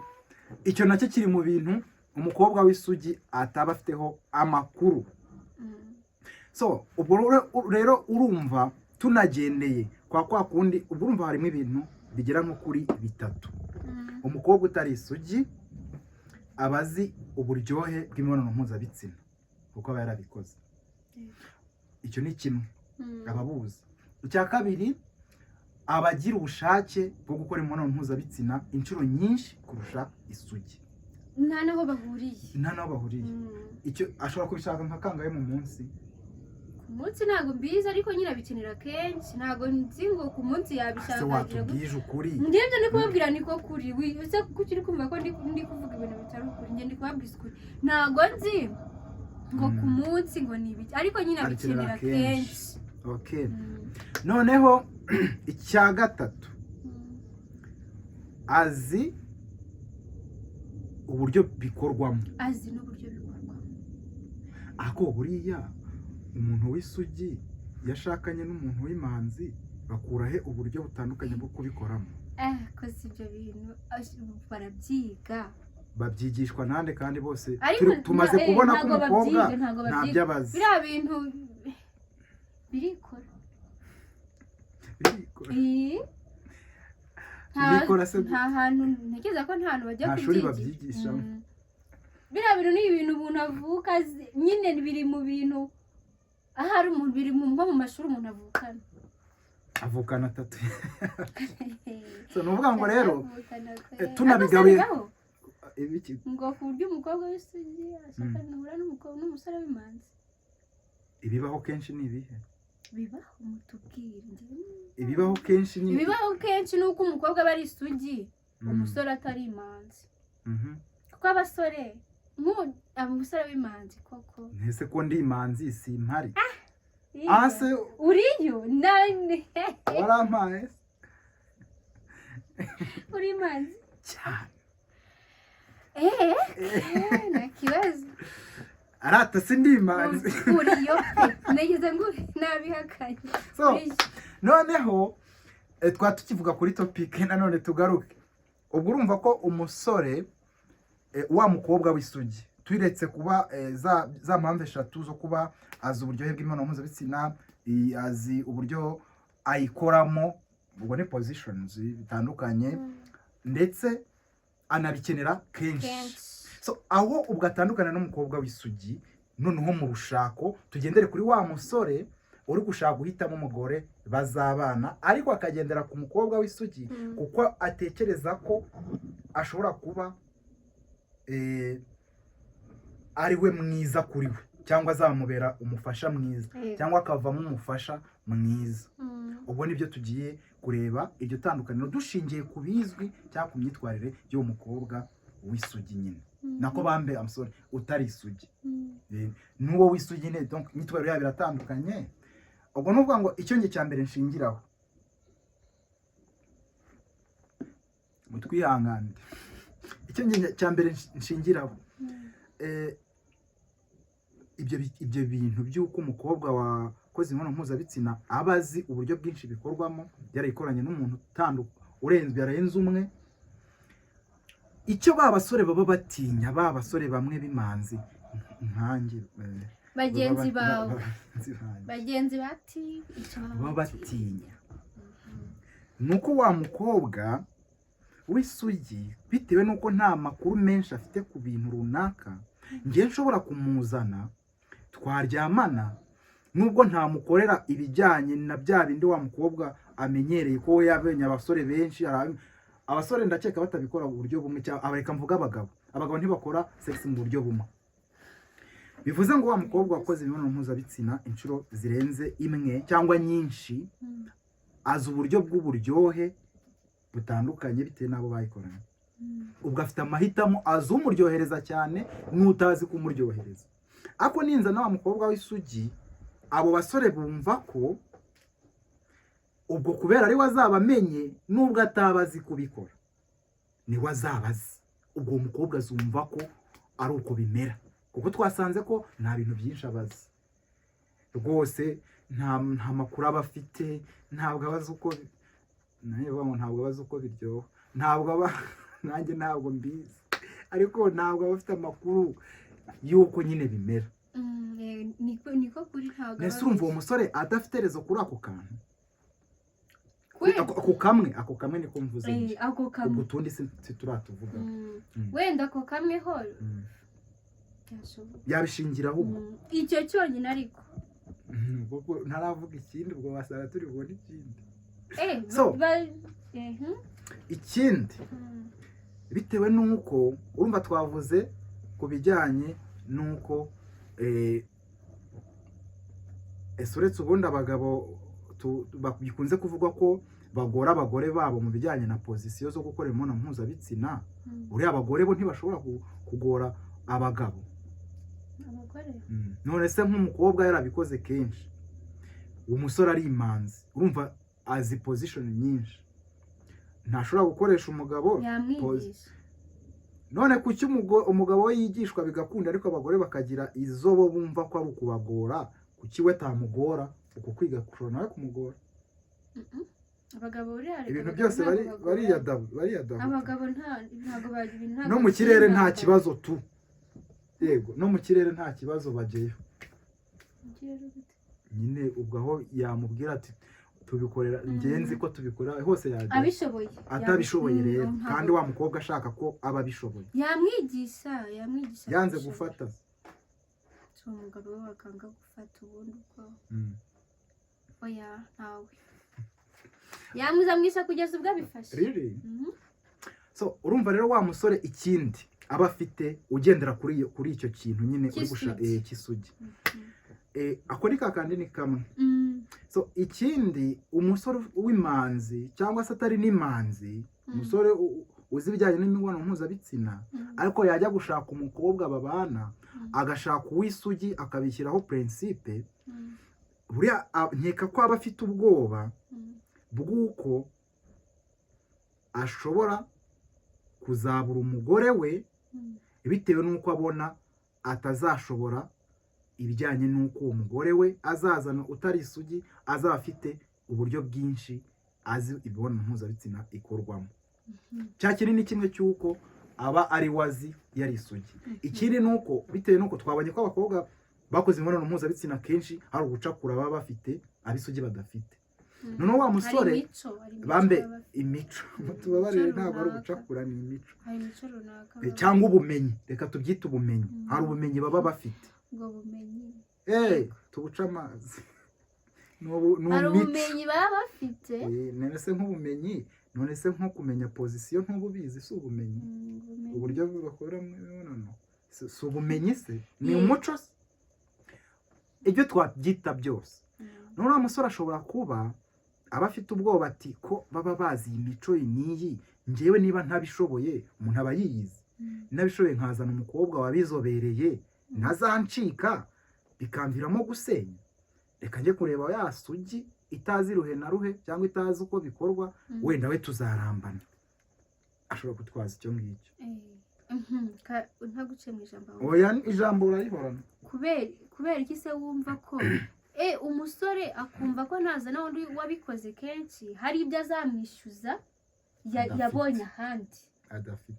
icyo nacyo kiri mu bintu umukobwa w'isugi ataba afiteho amakuru so ubwo rero urumva tunagendeye kwa kundi ubwo urumva harimo ibintu bigera nko kuri 3 umukobwa utari isugi abazi uburyohe bw'imibonano mpuzabitsina kuko aba yarabikoze icyo ni kimwe ababuzi. Icya kabiri, abagira ubushake bwo gukora imibonano mpuzabitsina inshuro nyinshi kurusha isugi. nta naho bahuriye. Icyo ashobora kubishaka nka kangahe mu munsi? Ku munsi ntabwo mbizi, ariko nyine abikenera kenshi. Ntabwo nzi ngo ku munsi yabishaka. Watubwije ukuri. Ngibyo ndi kubabwira niko kuri. Wize kuki uri kumva ko ndi kuvuga ibintu bitari ukuri. Nge ndi kubabwiza ukuri. Ntabwo nzi ngo ku munsi ngo ni ibiki, ariko nyine abikenera kenshi. Okay. Noneho icya gatatu, azi uburyo bikorwamo. Ako buriya umuntu w'isugi yashakanye n'umuntu w'imanzi bakura he uburyo butandukanye bwo kubikoramo? Ko si ibyo bintu barabyiga. Babyigishwa nande kandi bose tumaze kubona ko umukobwa ntabyo abazi. Biriya bintu birikora. Nta hantu ntekereza ko nta hantu bajya kubyigisha. Biriya bintu ni ibintu umuntu avuka nyine biri mu bintu ahari umuntu biri nko mu mashuri umuntu avukana 3. So nuvuga ngo rero tunabigabuye ngo ku buryo umukobwa w'isugi ashaka guhura n'umusore w'imanzi. Ibibaho kenshi ni ibihe? Bibaho mutubwire. Ibibaho kenshi nyine. Ibibaho kenshi nuko umukobwa aba ari isugi, umusore atari imanzi. Kuko abasore umusore w'imanzi koko. Ntese ko ndi imanzi si impari. Ase uriyo nane. Warampaye. Uri imanzi cyane. Nakibazo. Arata sindi imanzi. Uriyo nageze ngo nabihakanye. So noneho tukivuga kuri topic nanone tugaruke. Ubwo urumva ko umusore wa mukobwa w'isugi twiretse kuba za mpamvu 3 zo kuba azi uburyohe bw'imibonano mpuzabitsina, azi uburyo ayikoramo, ubwo ni positions bitandukanye, ndetse anabikenera kenshi. So aho ugatandukana n'umukobwa w'isugi, noneho mu rushako tugendere kuri wa musore uri gushaka guhitamo umugore bazabana, ariko akagendera ku mukobwa w'isugi kuko atekereza ko ashobora kuba ari we mwiza kuri we, cyangwa azamubera umufasha mwiza, cyangwa akavamo umufasha mwiza. Ubwo nibyo tugiye kureba, iryo tandukaniro dushingiye ku bizwi cyangwa ku myitwarire y'uwo mukobwa w'isugi nyine. Nako bambe amusore utari isugi. N'uwo w'isugi nyine, donc imyitwarire yabo iratandukanye. Ubwo nuvuga ngo icyo nge cya mbere nshingiraho, mutwihangane, icyo nge cya mbere nshingiraho ibyo bintu by'uko umukobwa wakoze imibonano mpuzabitsina aba azi uburyo bwinshi bikorwamo, yarayikoranye n'umuntu yarenze umwe. Icyo ba basore baba batinya, ba basore bamwe b'imanzi nkanjye, bagenzi bawe, bagenzi baba batinya nuko wa mukobwa w'isugi, bitewe nuko nta makuru menshi afite ku bintu runaka, ngiye nshobora kumuzana twaryamana, nubwo ntamukorera ibijyanye na bya bindi wa mukobwa amenyereye ko we yabonye abasore benshi. Abasore ndakeka batabikora mu buryo bumwe, cyangwa abareka mvuga abagabo ntibakora sex mu buryo bumwe. Bivuze ngo wa mukobwa wakoze imibonano mpuzabitsina inshuro zirenze imwe cyangwa nyinshi, azi uburyo bw'uburyohe butandukanye bitewe n'abo bayikoranye. Ubwo afite amahitamo, azi umuryohereza cyane n'utazi kumuryohereza. Ako ninza na wa mukobwa w'isugi, abo basore bumva ko ubwo kubera ari wazabamenye, nubwo atabazi kubikora ni wazabazi. Ubwo umukobwa azumva ko ari uko bimera, kuko twasanze ko nta bintu byinshi abazi rwose, nta makuru aba afite, ntabwo abazi uko ntabwo abazi uko biryoha, nanjye ntabwo mbizi, ariko ntabwo aba afite amakuru y'uko nyine bimera. Niko kuri ntabwo. Nese urumva uwo musore adafite rezo kuri ako kantu? Ako kamwe niko mvuze. Ubwo tundi turatuvuga. Wenda ako kamwe ho yabishingiraho. Icyo cyonyine ariko kuko ntaravuga ikindi ubwo wasanga turi bubone ikindi ikindi bitewe n'uko urumva twavuze ku bijyanye n'uko uretse ubundi abagabo bikunze kuvuga ko bagora abagore babo mu bijyanye na pozisiyo zo gukora imibonano mpuzabitsina, uriya abagore bo ntibashobora kugora abagabo. None se nk'umukobwa yarabikoze kenshi, umusore ari imanzi, urumva azi position nyinshi, ntashobora gukoresha umugabo none kuki umugabo we yigishwa bigakunda ariko abagore bakagira izo bo bumva ko ari ukubagora, kuki we tamugora uko kwiga kushobora nawe kumugora? Abagabo ibintu byose bariyadabu abagabo ntago bagira no mu kirere nta kibazo tu yego no mu kirere nta kibazo bageyo nyine ubwo aho yamubwira ati tubikorera ingenzi ko tubikorera hose yaje abishoboye atabishoboye rero kandi wa mukobwa ashaka ko aba bishoboye yamwigisha yanze gufata so umugabo we wakanga gufata ubundi uko oya ntawe yamuzamwisha kugeza ubwo abifashe really so urumva rero wa musore ikindi aba afite ugendera kuri icyo kintu nyine uri gushaka kisugi ako ni kakandi ni kamwe so ikindi umusore w'imanzi cyangwa se atari n'imanzi umusore uzi ibijyanye n'imibonano mpuzabitsina ariko yajya gushaka umukobwa babana agashaka uw'isugi akabishyiraho principe buriya nkeka ko aba afite ubwoba bw'uko ashobora kuzabura umugore we bitewe n'uko abona atazashobora ibijyanye n'uko uwo mugore we azazana utari isugi azaba afite uburyo bwinshi azi imibonano mpuzabitsina ikorwamo. Cya kinini kimwe cy'uko aba ari wazi yari isugi. Ikindi ni uko bitewe n'uko twabonye ko abakobwa bakoze imibonano mpuzabitsina kenshi hari ugucakura baba bafite abisugi badafite. Noneho wa musore bambe imico tubabarire ntabwo ari ugucakura ni imico cyangwa ubumenyi, reka tubyite ubumenyi, hari ubumenyi baba bafite ubwo bumenyi tubuca amazi hari ubumenyi baba bafite none se nk'ubumenyi, none se nko kumenya pozisiyo ntububizi si ubumenyi uburyo bakora mu mibonano si ubumenyi se ni umuco se ibyo twabyita byose. None wa musore ashobora kuba aba afite ubwoba ati ko baba bazi imico n'iyi njyewe niba ntabishoboye umuntu aba yiyizi nabishoboye nkazana umukobwa wabizobereye ntazancika bikamviramo gusenya, reka njye kureba ya sugi itazi ruhe na ruhe cyangwa itazi uko bikorwa wenda we tuzarambana. Ashobora kutwaza icyo ngicyo ntaguce mu ijambo oya ijambo urayihorana kubera iki se wumva ko umusore akumva ko ntazana undi wabikoze kenshi hari ibyo azamwishyuza yabonye ahandi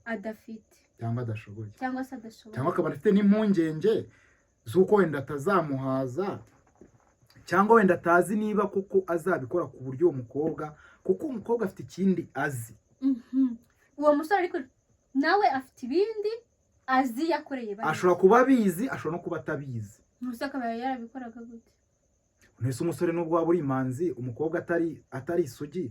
adafite cyangwa adashoboye cyangwa se adashoboye cyangwa akaba afite n'impungenge z'uko wenda atazamuhaza cyangwa wenda atazi niba kuko azabikora ku buryo uwo mukobwa kuko umukobwa afite ikindi azi uwo musore ariko nawe afite ibindi azi yakoreye ashobora kuba abizi ashobora no kuba atabizi. Gusa akaba yarabikoraga gute? Nese umusore nubwo waba uri imanzi umukobwa atari isugi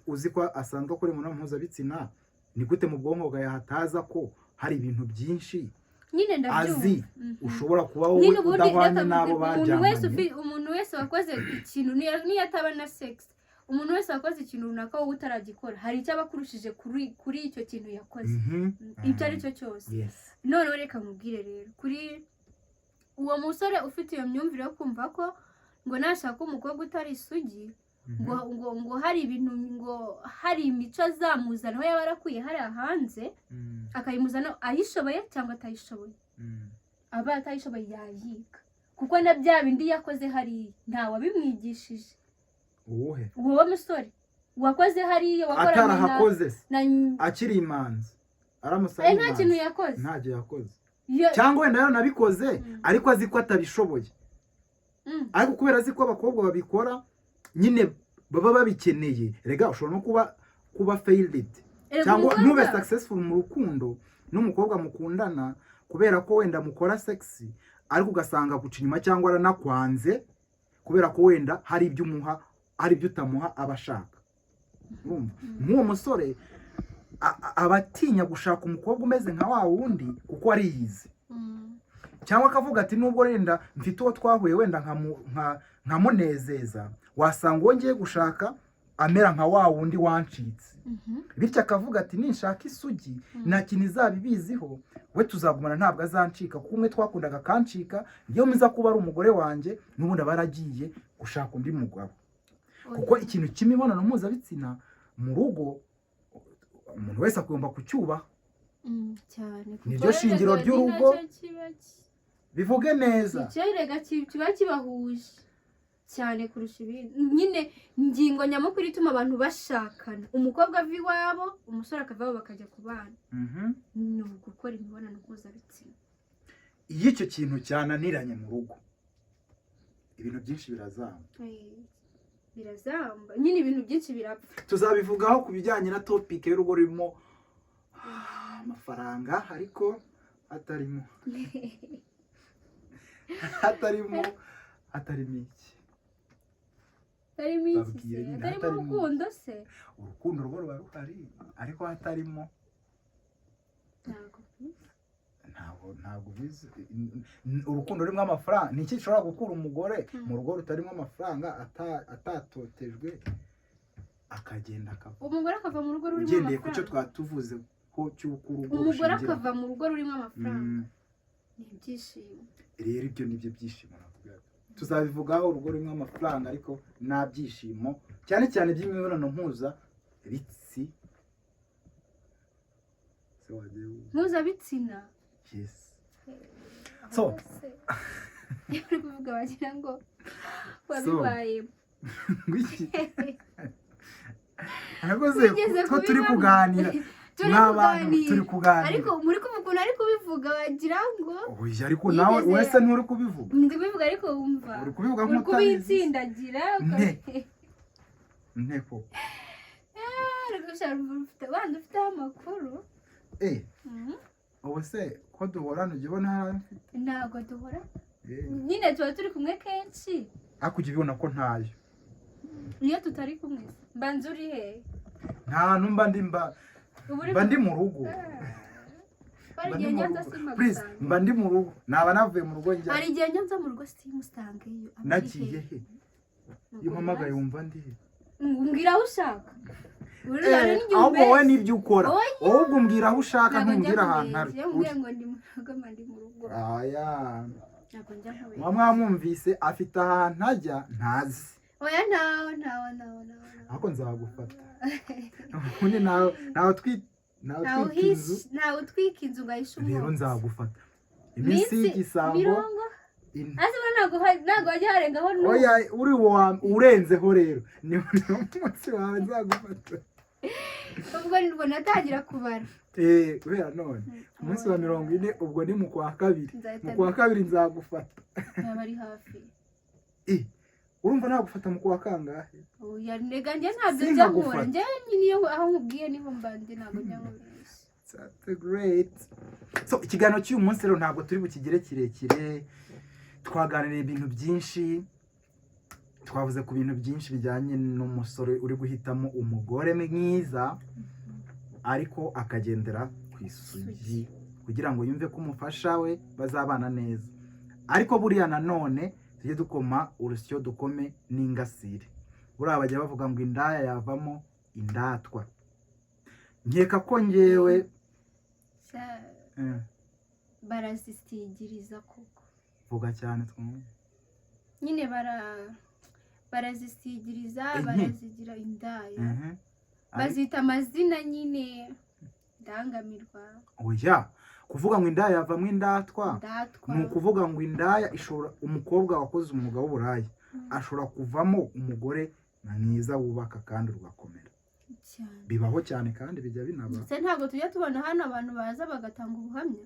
uzi ko asanzwe akora imibonano mpuzabitsina ni gute mu bwonko bwawe hataza ko hari ibintu byinshi nyine ndabyumva azi ushobora kuba wowe udahwanye n'abo bajyanye. Umuntu wese wakoze ikintu niyo ataba na sex, umuntu wese wakoze ikintu runaka wowe utaragikora hari icyo abakurushije kuri icyo kintu yakoze ibyo ari cyo cyose. None reka nkubwire rero kuri uwo musore ufite iyo myumvire yo kumva ko ngo nashaka umukobwa utari isugi ngo hari ibintu ngo hari imico azamuzana we yaba arakuye hari hanze akayimuzana ayishoboye cyangwa atayishoboye. Aba atayishoboye yayiga kuko na bya bindi yakoze hari nta wabimwigishije. Uwohe uwo musore wakoze hari wakoranye atarahakoze akiri imanzi aramusaba nta kintu yakoze ntaje yakoze cyangwa wenda yaranabikoze ariko azi ko atabishoboye ariko kubera azi ko abakobwa babikora nyine baba babikeneye. Rega ushobora no kuba failed cyangwa ntube successful mu rukundo n'umukobwa mukundana kubera ko wenda mukora sexy ariko ugasanga guca inyuma cyangwa aranakwanze kubera ko wenda hari ibyo umuha hari ibyo utamuha abashaka. Nk'uwo musore aba atinya gushaka umukobwa umeze nka wa wundi kuko ariyizi, cyangwa akavuga ati nubwo wenda mfite uwo twahuye wenda nkamunezeza, wasanga uwo ngiye gushaka amera nka wa wundi wancitse, bityo akavuga ati ninshaka isugi nta kintu izaba ibiziho, we tuzagumana ntabwo azancika kuko umwe twakundaga akancika, iyo muza kuba ari umugore wanjye n'ubundi aba yaragiye gushaka undi mugabo. Kuko ikintu cy'imibonano mpuzabitsina mu rugo umuntu wese agomba kucyubaha cyane, niryo shingiro ry'urugo. Bivuge neza kiba kibahuje cyane kurusha ibindi. Nyine ingingo nyamukuru ituma abantu bashakana, umukobwa ava iwabo umusore akava iwabo bakajya kubana, ni ugukora imibonano mpuzabitsina. Iyo icyo kintu cyananiranye mu rugo ibintu byinshi birazamba, nyine ibintu byinshi birapfa. Tuzabivugaho ku bijyanye na topic y'urugo rurimo amafaranga ariko hatarimo urukundo se. Urukundo rwo ruba ruhari ariko hatarimo ntabwo bizi. Urukundo rurimo amafaranga ni iki gishobora gukura umugore mu rugo rutarimo amafaranga atatotejwe akagenda akava. Umugore akava mu rugo rurimo amafaranga, ugendeye ku cyo twatuvuze ko cy'uko urugo umugore akava mu rugo rurimo amafaranga, ni ibyishimo. Rero ibyo nibyo byishimo nakubwira. Tuzabivugaho urugo rurimo amafaranga ariko nta byishimo, cyane cyane by'imibonano mpuzabitsina. Yes. So uri kuvuga wagira ngo wabibayemo. Arakoze ko turi kuganira n'abantu turi kuganira, ariko muri kuvuga ari kubivuga wagira ngo oya, ariko nawe wese nturi kubivuga. Ndi kubivuga ariko wumva uri kubivuga nk'utsindagira nteko ariko wanda ufite amakuru. Ubu se ko duhorana ujya ubona mfite? Ntabwo duhora, nyine tuba turi kumwe kenshi ariko ujya ubona ko ntayo. Iyo tutari kumwe mbanza uri he? Nta numba ndi mu rugo. Please, mba ndi mu rugo, naba navuye mu rugo njya. Hari igihe njya mu rugo simusangeyo. Nagiye he? Iyo mpamagaye wumva ndi he? Mbwira aho ushaka. Ahubwo wowe n'ibyo ukora, ahubwo umbwira aho ushaka ntumbwira ahantu hari. Mbwira ngo ndi mu rugo. Mwamwumvise afite ahantu ajya ntazi. Oya ntawe. Ariko nzagufata. Ubundi nawe utwika inzu ugahisha umwotsi. Rero nzagufata. Iminsi y'igisambo. Ntabwo wajya harengaho n'ubu. Oya, uri urenzeho rero. Ni umunsi wawe nzagufata. Ubwo natangira kubara. Kubera none umunsi wa 40 ubwo ni mu kwa kabiri. Mu kwa kabiri nzagufata. Yaba ari hafi. Urumva nagufata mu kwa kangahe? Oya nega njye ntabyo njya nkora. Njye niyo aho nkubwiye niho mbandi ntabwo njya nkora. That's great. So ikiganiro cy'uyu munsi rero ntabwo turi bukigire kirekire. Twaganiriye ibintu byinshi. Twavuze ku bintu byinshi bijyanye n'umusore uri guhitamo umugore mwiza ariko akagendera ku isugi kugira ngo yumve ko umufasha we bazabana neza. Ariko buriya nanone tujye dukoma urusyo dukome n'ingasire. Buriya bajya bavuga ngo indaya yavamo indatwa. Nkeka ko ngewe barazistigiriza koko. Vuga cyane twumve. Nyine barazisigiriza, barazigira indaya. Bazita amazina nyine ndangamirwa. Oya, kuvuga ngo indaya yavamo indatwa ni ukuvuga ngo indaya ishobora, umukobwa wakoze umwuga w'uburaya ashobora kuvamo umugore mwiza wubaka kandi rugakomera. Bibaho cyane kandi bijya binaba. Ntabwo tujya tubona hano abantu baza bagatanga ubuhamya.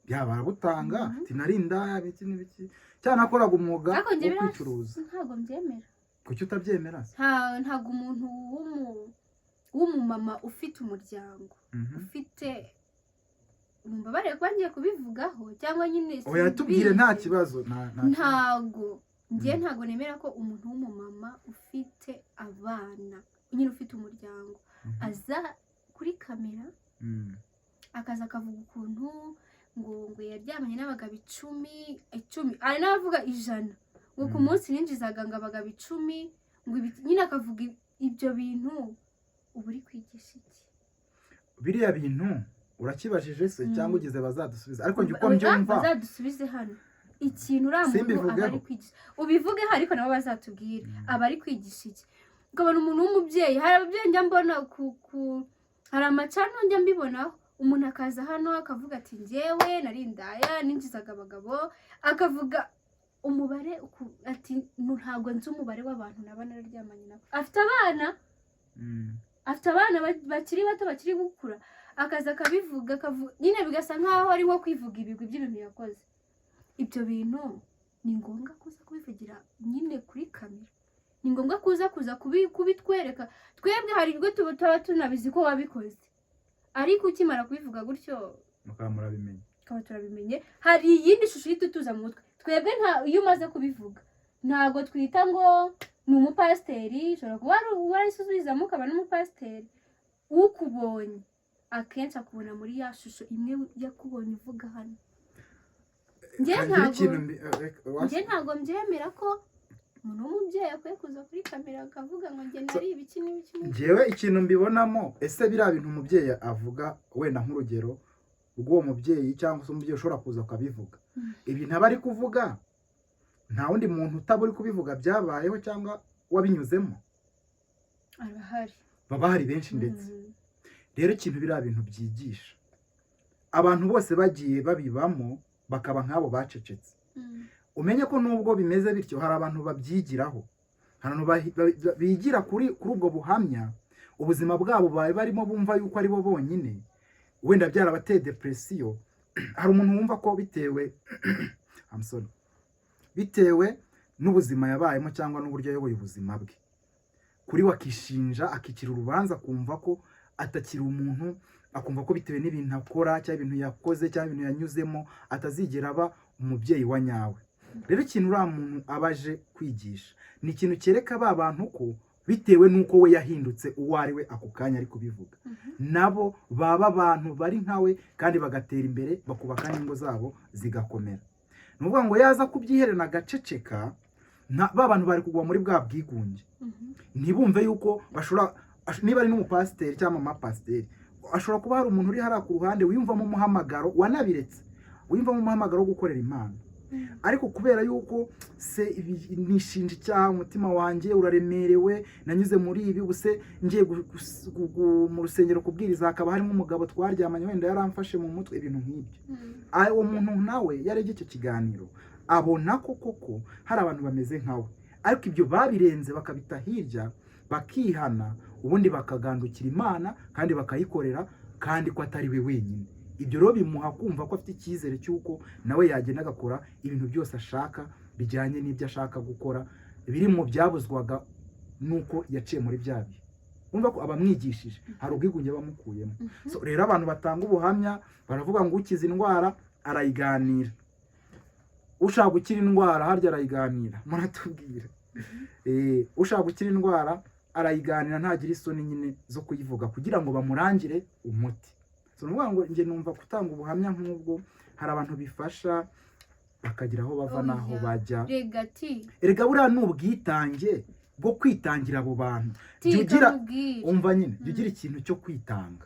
Barabutanga tinari indaya biki n'ibiki cyane akoraga umwuga wo kwicuruza. Ntabwo mbyemera. Kuki utabyemera? Ntabwo umuntu w'umumama ufite umuryango ufite umubare ko ngiye kubivugaho cyangwa nyine oya tubwire nta kibazo. Ntabwo njye ntabwo nemera ko umuntu w'umumama ufite abana nyine ufite umuryango aza kuri kamera akaza akavuga ukuntu ngo yaryamanye n'abagabo 10 ari n'abavuga 100 ngo ku munsi ninjizaga ngo abagabo 10 ngo nyine akavuga ibyo bintu ubu uri kwigisha iki biriya bintu urakibajije se cyangwa ugize bazadusubiza ariko njye uko mbyumva bazadusubize hano ikintu uramuntu abari kwigisha ubivuge ariko nabo bazatubwira abari kwigisha iki ukabona umuntu w'umubyeyi hari ababyeyi njya mbona hari amacano njya mbibonaho umuntu akaza hano akavuga ati njyewe narindaya ninjizaga abagabo akavuga umubare ati ntabwo nzi umubare w'abantu naba nararyamanye nabo afite abana bakiri bato bakiri gukura akaza akabivuga nyine bigasa nkaho ari nko kwivuga ibigwi by'ibintu yakoze ibyo bintu ni ngombwa kuza kubivugira nyine kuri kamera ni ngombwa kuza kubitwereka twebwe hari ubwo tuba tunabizi ko wabikoze ariko ukimara kubivuga gutyo mukaba turabimenye hari iyindi shusho ihita ituza mu mutwe twebwe iyo umaze kubivuga ntabwo twita ngo ni umupasiteri ushobora kuba warayisuzumizamo ukaba n'umupasiteri ukubonye akenshi akubona muri ya shusho imwe yakubonye uvuga hano njye ntabwo mbyemera ko umuntu w'umubyeyi akwiye kuza kuri kamera akavuga ngo njye nari ibiki n'ibiki njyewe ikintu mbibonamo ese biriya bintu umubyeyi avuga wenda nk'urugero rw'uwo mubyeyi cyangwa se umubyeyi ushobora kuza ukabivuga ibintu aba ari kuvuga nta wundi muntu utaba uri kubivuga byabayeho cyangwa wabinyuzemo baba hari benshi ndetse rero ikintu biriya bintu byigisha abantu bose bagiye babibamo bakaba nk'abo bacecetse umenye ko nubwo bimeze bityo hari abantu babyigiraho abantu bigira kuri ubwo buhamya ubuzima bwabo bari barimo bumva yuko ari bo bonyine wenda byarabateye depresiyo hari umuntu wumva ko bitewe n'ubuzima yabayemo cyangwa n'uburyo ayoboye ubuzima bwe kuri wakishinja akikira urubanza akumva ko atakiri umuntu akumva ko bitewe n'ibintu akora cyangwa ibintu yakoze cyangwa ibintu yanyuzemo atazigera aba umubyeyi wa nyawe rero ikintu uriya muntu abaje kwigisha ni ikintu cyereka ba bantu ko bitewe n'uko we yahindutse uwo ari we ako kanya ari kubivuga nabo baba abantu bari nkawe kandi bagatera imbere bakubaka n'ingo zabo zigakomera ni ukuvuga ngo yaza kubyiherena agaceceka ba bantu bari kugwa muri bwa bwigunge ntibumve yuko bashobora niba ari n'umupasiteri cyangwa amapasiteri ashobora kuba hari umuntu uri hariya ku ruhande wiyumvamo umuhamagaro wanabiretse wiyumvamo umuhamagaro wo gukorera Imana ariko kubera yuko se nishinja icyaha umutima wanjye uraremerewe nanyuze muri ibi ubuse ngiye mu rusengero kubwiriza hakaba harimo umugabo twaryamanye wenda yaramfashe mu mutwe ibintu nk'ibyo uwo muntu nawe yarebye icyo kiganiro abona ko koko hari abantu bameze nkawe ariko ibyo babirenze bakabita hirya bakihana ubundi bakagandukira Imana kandi bakayikorera kandi ko atari we wenyine ibyo rero bimuha kumva ko afite icyizere cy'uko nawe yagenda agakora ibintu byose ashaka bijyanye n'ibyo ashaka gukora biri mu byabuzwaga nuko yaciye muri bya bihe umva ko abamwigishije hari ubwigunge bamukuyemo rero abantu batanga ubuhamya baravuga ngo ukize indwara arayiganira ushaka gukira indwara harya arayiganira muratubwira ushaka gukira indwara arayiganira ntagira isoni nyine zo kuyivuga kugira ngo bamurangire umuti ni ukuvuga ngo njye numva gutanga ubuhamya nk'ubwo hari abantu bifasha bakagira aho bava n'aho bajya erega buriya ni ubwitange bwo kwitangira abo bantu umva nyine jya ugira ikintu cyo kwitanga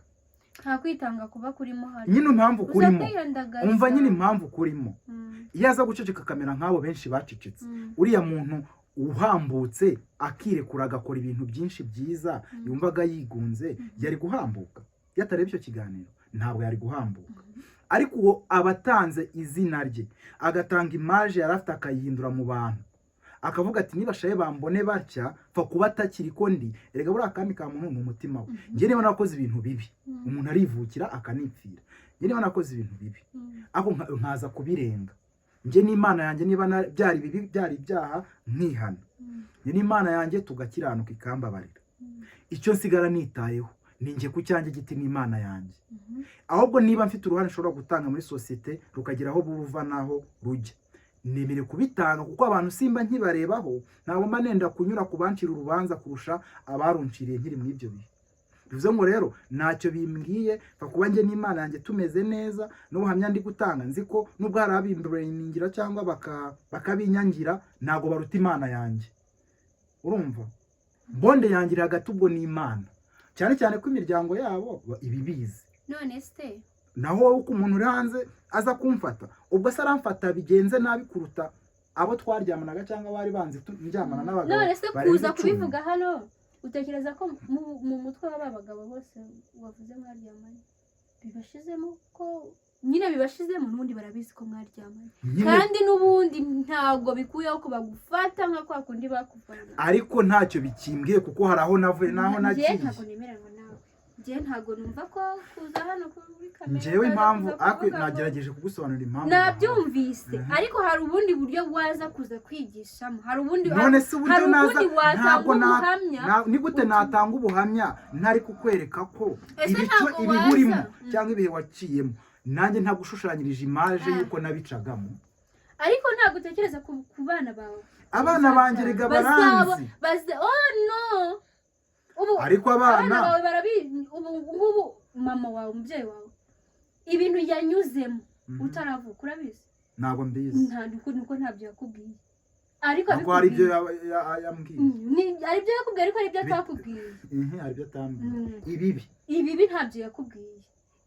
nta kwitanga kuba kurimo hano nyine impamvu kurimo umva nyine impamvu kurimo iyo aza guceceka akamera nk'abo benshi bacecetse uriya muntu uhambutse akirekura agakora ibintu byinshi byiza yumvaga yigunze yari guhambuka yatarebye icyo kiganiro ntabwo yari guhambuka ariko uwo abatanze izina rye agatanga imaje yari afite akayihindura mu bantu akavuga ati nibashaye bambone batya pfa kuba atakiri ko ndi erega buriya kandi ka muntu ni umutima we njye niba nakoze ibintu bibi umuntu arivukira akanipfira njye niba nakoze ibintu bibi ako nkaza kubirenga njye n'Imana yanjye niba byari bibi byari ibyaha nkihana njye n'Imana yanjye tugakiranuka ikambabarira icyo nsigara nitayeho ninjye ku cyanjye giti n'Imana yanjye ahubwo niba mfite uruhare nshobora gutanga muri sosiyete rukagira aho buva naho rujya nemere kubitanga kuko abantu simba nkibarebaho ntabwo mba nenda kunyura ku bancira urubanza kurusha abarunciriye nkiri muri ibyo bihe. bivuze ngo rero ntacyo bimbwiye kuba njye n'Imana yanjye tumeze neza n'ubuhamya ndi gutanga nzi ko nubwo hari abimbureningira cyangwa bakabinyangira ntabwo baruta Imana yanjye. urumva bonde yangira hagati ubwo n'Imana cyane cyane ko imiryango yabo ibibizi. none se naho wowe uko umuntu uri hanze aza kumfata ubwo se aramfata bigenze nabi kuruta abo twaryamanaga cyangwa bari banze turyamana n'abagabo. none se kuza kubivuga hano utekereza ko mu mutwe w'aba bagabo bose wavuze mwaryamanye bibashizemo ko nyine bibashizemo n'ubundi barabizi ko mwaryamanye kandi n'ubundi ntabwo bikuyeho ko bagufata nka kwa kundi bakuvana. ariko ntacyo bikimbwiye kuko hari aho navuye naho nagiye. ntabwo nemeranywa nawe njye ntabwo numva ko kuza hano kuri kamera njyewe impamvu nagerageje kugusobanurira impamvu nabyumvise ariko hari ubundi buryo waza kuza kwigishamo hari ubundi none se uburyo naza ntabwo ni gute natanga ubuhamya ntari kukwereka ko ibico ibiburimo cyangwa ibihe waciyemo nanjye ntagushushanyirije imaje yuko nabicagamo. ariko ntabwo utekereza ku bana bawe. abana banjye rega baranzi oh no ariko abana bawe ubu mama wawe umubyeyi wawe ibintu yanyuzemo utaravuka urabizi. ntabwo mbizi nuko ntabyo yakubwiye ariko hari ibyo yambwiye ari ibyo yakubwiye ariko ari ibyo atakubwiye. ari ibyo atambwiye ibibi ntabyo yakubwiye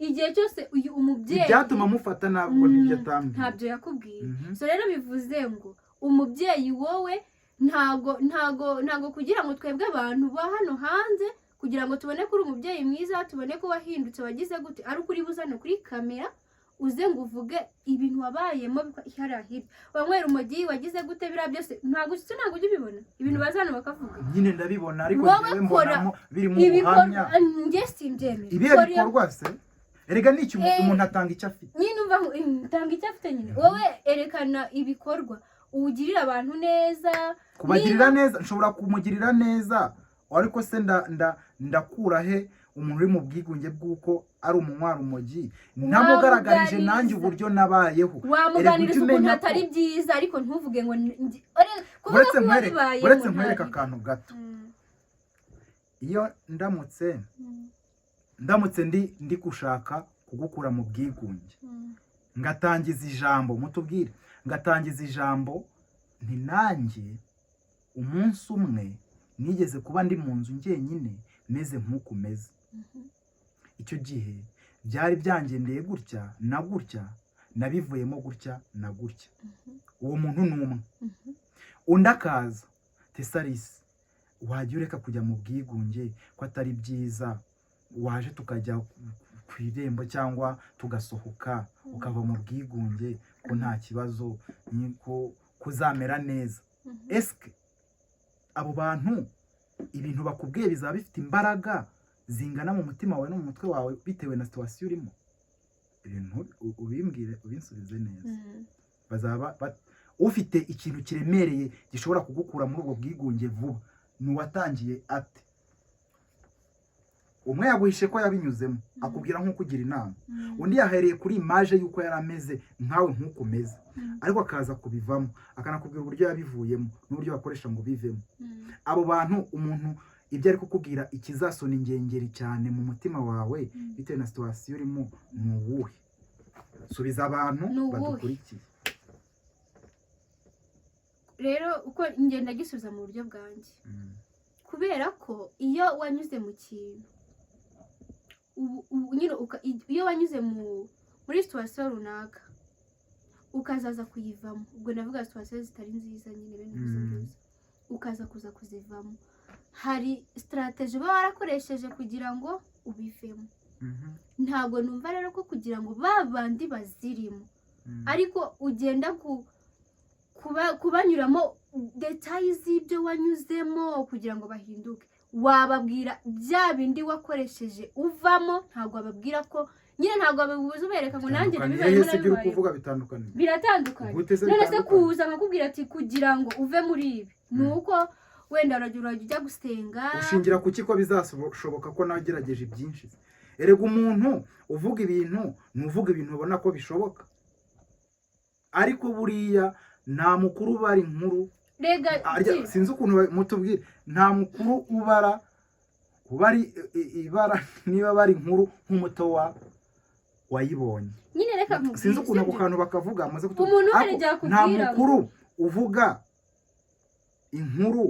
igihe cyose uyu umubyeyi ibyatuma mufata ntabwo nibyo atambwiye ntabyo yakubwiye. so rero bivuze ngo umubyeyi wowe ntago kugira ngo twebwe abantu ba hano hanze kugira ngo tubone ko uri umubyeyi mwiza tubone ko wahindutse wagize gute ari ukuri buzano kuri kamera uze ngo uvuge ibintu wabayemo hariya hirya wanywera umogi wagize gute biriya byose ntabwo ujya ubibona ibintu bazana bakavuga. nyine ndabibona ariko njyewe mbonamo biri mu buhamya njye simbyemera ibihe bikorwa se erega n'icyo umuntu atanga icyo afite. nyine umva tanga icyo afite nyine wowe erekana ibikorwa uwugirira abantu neza. kubagirira neza nshobora kumugirira neza ariko se ndakura he umuntu uri mu bwigunge bw'uko ari umunywa umogi namugaragarije nanjye uburyo nabayeho. wamuganiriza ukuntu atari byiza ariko ntuvuge ngo uretse nkwereka akantu gato. iyo ndamutse ndi gushaka kugukura mu bwigunge ngatangiza ijambo mutubwire ngatangiza ijambo nti nanjye umunsi umwe nigeze kuba ndi mu nzu njyenyine meze nk'uko umeze. icyo gihe byari byangendeye gutya na gutya nabivuyemo gutya na gutya. uwo muntu ni umwe. undi akaza tesarisi wajya ureka kujya mu bwigunge ko atari byiza waje tukajya ku irembo cyangwa tugasohoka ukava mu bwigunge ko nta kibazo ko kuzamera neza. esike abo bantu ibintu bakubwiye bizaba bifite imbaraga zingana mu mutima wawe no mu mutwe wawe bitewe na situwasiyo urimo. ibintu ubimbwire ubinsubize neza. bazaba ufite ikintu kiremereye gishobora kugukura muri ubwo bwigunge vuba ni uwatangiye ate. umwe yaguhishe ko yabinyuzemo akubwira nk'uko ugira inama undi yahereye kuri imaje y'uko yari ameze nkawe nk'uko umeze ariko akaza kubivamo akanakubwira uburyo yabivuyemo n'uburyo bakoresha ngo bivemo. abo bantu umuntu ibyo ari kukubwira ikizasona ingengeri cyane mu mutima wawe bitewe na situwasiyo urimo ni uwuhe? subiza abantu badukurikiye. rero uko ngenda gisubiza mu buryo bwanjye kubera ko iyo wanyuze mu kintu iyo wanyuze muri situwasiyo runaka ukazaza kuyivamo ubwo navuga situwasiyo zitari nziza nyine bene nziza ukaza kuza kuzivamo hari sitarateji uba warakoresheje kugira ngo ubivemo. ntabwo numva rero ko kugira ngo babandi bazirimo ariko ugenda kubanyuramo detayi z'ibyo wanyuzemo kugira ngo bahinduke wababwira bya bindi wakoresheje uvamo ntabwo bababwira ko nyine ntabwo babuze ubereka ngo nanjye biratandukanye. none se kuza nkakubwira ati kugira ngo uve muri ibi ni uko wenda urajya ujya gusenga ushingira ku ko bizashoboka ko nagerageje byinshi. erega umuntu uvuga ibintu ntuvuga ibintu ubona ko bishoboka ariko buriya nta mukuru ubara inkuru rega sinzi ukuntu mutubwire nta mukuru ubara ibara niba bari inkuru nk'umuto wayibonye nyine reka sinzi ukuntu ako kantu bakavuga amaze umuntu harejya nta mukuru uvuga inkuru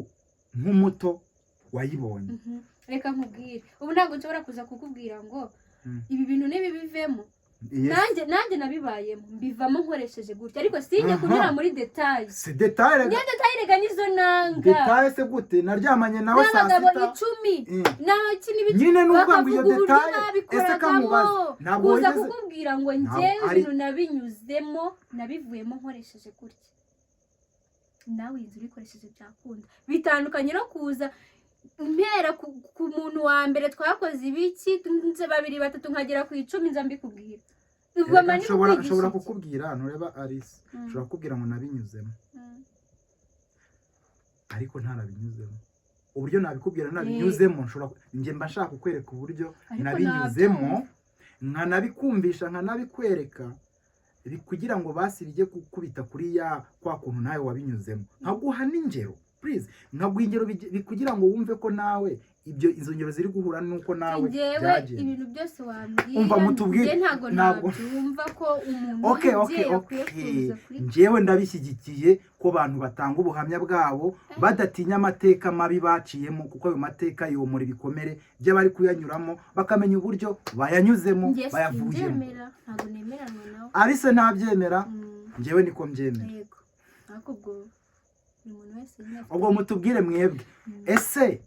nk'umuto wayibonye reka nkubwire ubu ntabwo nshobora kuza kukubwira ngo ibi bintu bivemo nanjye nabibayemo mbivamo nkoresheje gutya ariko sinjye kunyura muri detaye si detaye rega nizo nanga detaye se gute naryamanye nawe saa sita n'abagabo 10 n'abakini biki nyine n'ubwo iyo detaye ese kamubaza ntabwo uza kukubwira ngo njyewe ibintu nabinyuzemo nabivuyemo nkoresheje gutya nawe inzu ubikoresheje byakunda bitandukanye no kuza mpera ku muntu wa mbere twakoze ibiki nze 2 3 nkagera ku 10 nza mbikubwira nshobora kukubwira ntureba Alice nshobora kukubwira ngo nabinyuzemo ariko ntarabinyuzemo uburyo nabikubwira nabinyuzemo njye mba nshaka kukwereka uburyo nabinyuzemo nkanabikumvisha nkanabikwereka kugira ngo basirije gukubita kuri kwa kuntu nawe wabinyuzemo nkaguha n'ingero please nkaguha ingero kugira ngo wumve ko nawe izo ngero ziri guhura nuko nawe byagiye ibintu byose wambwiye umva mutubwire ntabwo wumva ko umuntu okay njyewe ndabishyigikiye ko abantu batanga ubuhamya bwabo badatinya amateka mabi baciyemo kuko ayo mateka yomora ibikomere by'abari kuyanyuramo bakamenya uburyo bayanyuzemo bayavuyemo ntabwo nemeranwa nawe Alice ntabyemera njyewe niko mbyemera yego ariko ubwo mutubwire mwebwe ese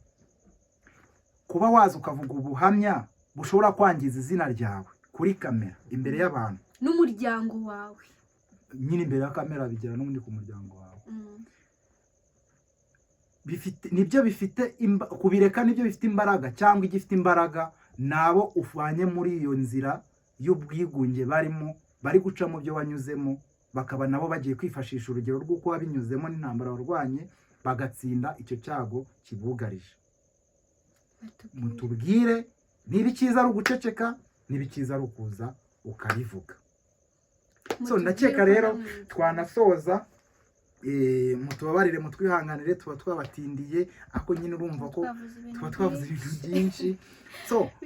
kuba waza ukavuga ubuhamya bushobora kwangiza izina ryawe kuri kamera imbere y'abantu n'umuryango wawe nyine imbere ya kamera bigera n'ubundi ku muryango wawe nibyo bifite kubireka nibyo bifite imbaraga cyangwa igifite imbaraga nabo ufanye muri iyo nzira y'ubwigunge bari guca mu byo wanyuzemo bakaba nabo bagiye kwifashisha urugero rw'uko wabinyuzemo n'intambara warwanye bagatsinda icyo cyago kibugarije mutubwire niba icyiza ari uguceceka niba icyiza ari ukuza ukabivuga ndakeka rero twanasoza mutubabarire mutwihanganire tuba twabatindiye ako nyine urumva ko tuba twavuze ibintu byinshi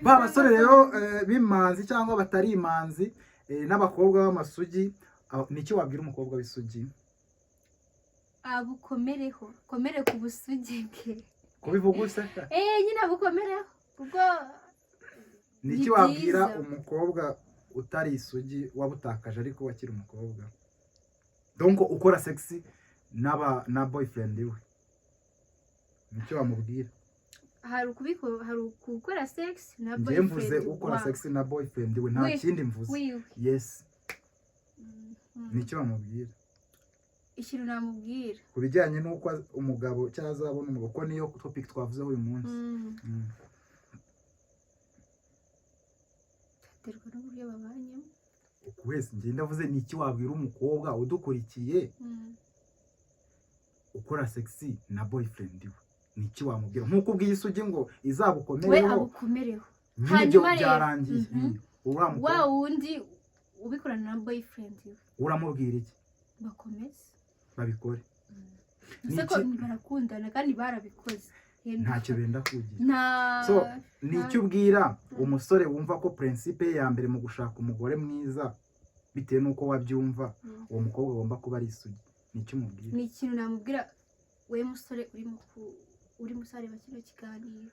ba basore rero b'imanzi cyangwa batari imanzi n'abakobwa b'amasugi niki wabwira umukobwa w'isugi abukomereho komere ku busugi bwe kubivuga use nyine abukomereho ubwo niki wabwira umukobwa utari isugi wabutakaje ariko wakiri umukobwa donc ukora sexy na boyfriend we niki wamubwira hari ukukora sex na boyfriend mvuze ukora sexy na boyfriend we nta kindi mvuze yes niki wamubwira ikintu namubwira ku bijyanye n'uko umugabo cyangwa azabona umugabo ko niyo topic twavuzeho uyu munsi terwa n'uburyo babanyemo wese njye ndavuze niki wabwira umukobwa udukurikiye ukora sexy na boyfriend we niki wamubwira nk'uko ubwiye isugi ngo izabukomereho we abukomereho hanyuma byarangiye wa wundi ubikorana na boyfriend we uramubwira iki bakomeze babikore ko barakundana kandi barabikoze ntacyo benda kugira nicyo ubwira umusore wumva ko principe ya mbere mu gushaka umugore mwiza bitewe n'uko wabyumva uwo mukobwa agomba kuba ari isugi nicyo umubwira ni ikintu namubwira we musore uri musare wa kino kiganiro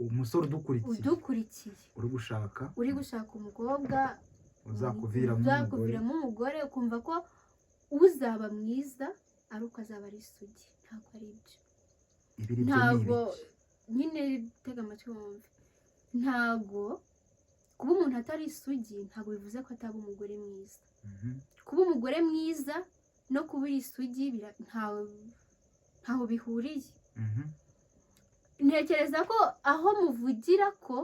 umusore udukurikiye uri gushaka umukobwa uzakuviramo umugore ukumva ko uzaba mwiza ari uko azaba ari isugi ntabwo ari ibyo ntabwo nyine tega amatwi wumve ntabwo kuba umuntu atari isugi ntabwo bivuze ko ataba umugore mwiza kuba umugore mwiza no kuba uri isugi ntaho bihuriye ntekereza ko aho muvugira ko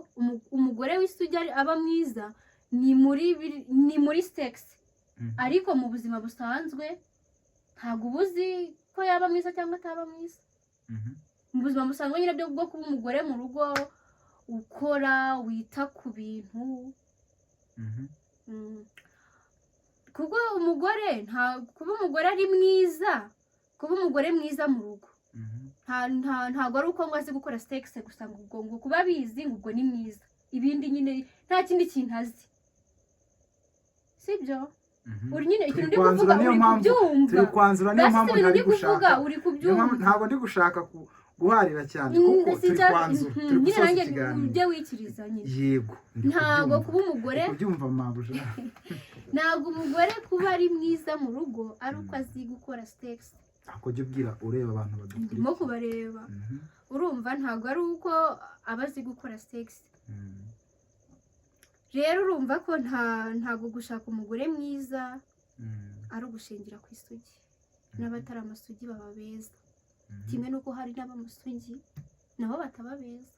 umugore w'isugi aba mwiza ni muri sex ariko mu buzima busanzwe ntabwo ubuzi ko yaba mwiza cyangwa ataba mwiza mu buzima busanzwe nyine bwo kuba umugore mu rugo ukora wita ku bintu kuko umugore kuba umugore ari mwiza, kuba umugore mwiza mu rugo ntabwo ari uko ngo azi gukora sex gusa ngo kuba abizi ngo ubwo ni mwiza, ibindi nyine nta kindi kintu azi, sibyo? uri nyine ikintu ndi kuvuga uri kubyumva, turi kwanzura niyo mpamvu ntari kuvuga uri kubyumva, ntabwo ndi gushaka guharira cyane kuko turi kwanzura, turi gusoza ikiganiro, ujye wikiriza nyine. Yego, ntabwo kuba umugore kubyumva mabuja ntabwo umugore kuba ari mwiza mu rugo ari uko azi gukora sex. ako jya ubwira ureba abantu badukurikiye, ndimo kubareba, urumva ntabwo ari uko aba azi gukora sex. rero urumva ko ntabwo gushaka umugore mwiza ari ugushingira ku isugi, n'abatari amasugi baba beza, kimwe n'uko hari n'abamasugi nabo bataba beza.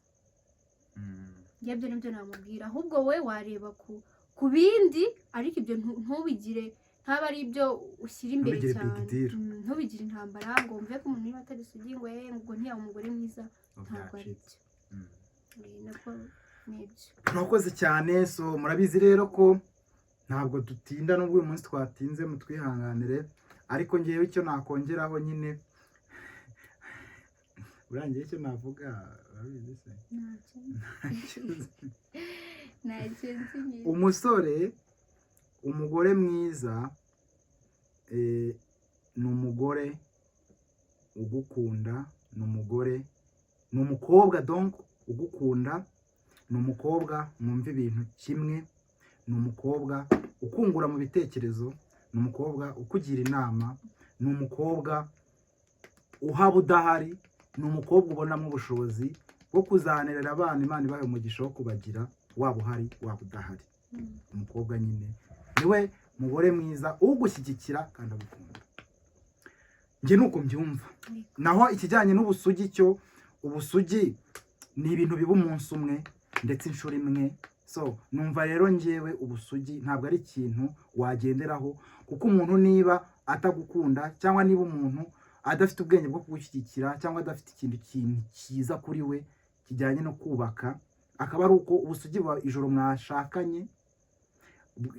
ibyo nibyo namubwira, ahubwo we wareba ku bindi, ariko ibyo ntubigire, ntaba ari ibyo ushyira imbere cyane, ntubigire intambara ngo wumve ko umuntu niba atari isugi ngo ngo ntiyaba umugore mwiza, ntabwo ari byo. nabwo nibyo. Murakoze cyane. So murabizi rero ko ntabwo dutinda, n'ubwo uyu munsi twatinze mutwihanganire, ariko ngewe icyo nakongeraho nyine urangiye icyo navuga urabizi se umusore, umugore mwiza ni umugore ugukunda, ni umugore, ni umukobwa donc ugukunda, ni umukobwa mwumva ibintu kimwe, ni umukobwa ukungura mu bitekerezo, ni umukobwa ukugira inama, ni umukobwa uhaba udahari, ni umukobwa ubonamo ubushobozi bwo kuzanirira abana Imana ibahe umugisha wo kubagira, waba uhari waba udahari. Umukobwa nyine niwe mugore mwiza ugushyigikira kandi agukunda. Njye nuko mbyumva. Naho ikijyanye n'ubusugi cyo, ubusugi ni ibintu biba umunsi umwe ndetse inshuro imwe. So numva rero njyewe ubusugi ntabwo ari ikintu wagenderaho, kuko umuntu niba atagukunda cyangwa niba umuntu adafite ubwenge bwo kugushyigikira cyangwa adafite ikintu cyiza kuri we kijyanye no kubaka, akaba ari uko ubusugi buba ijoro mwashakanye,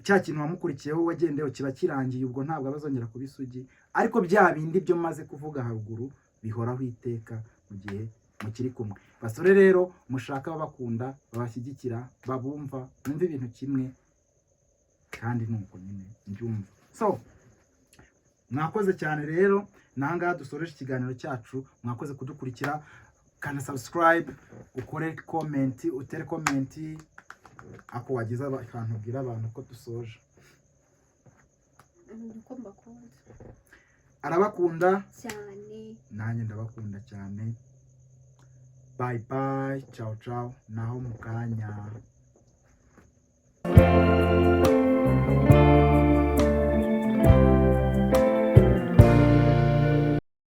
cya kintu wamukurikiyeho wagendeyeho kiba kirangiye, ubwo ntabwo abazongera kuba isugi. Ariko bya bindi byo maze kuvuga haruguru bihoraho iteka mu gihe mukiri kumwe. Basore rero mushaka babakunda, babashyigikira, babumva, mwumva ibintu kimwe, kandi nuko nyine mbyumva. So mwakoze cyane rero, nangaha dusoreje ikiganiro cyacu. Mwakoze kudukurikira, kana subscribe, ukore comment, utere comment ako wagize akantu ubwira abantu ko dusoje. Arabakunda cyane, nanjye ndabakunda cyane. Bye bye, ciao ciao, naho mukanya.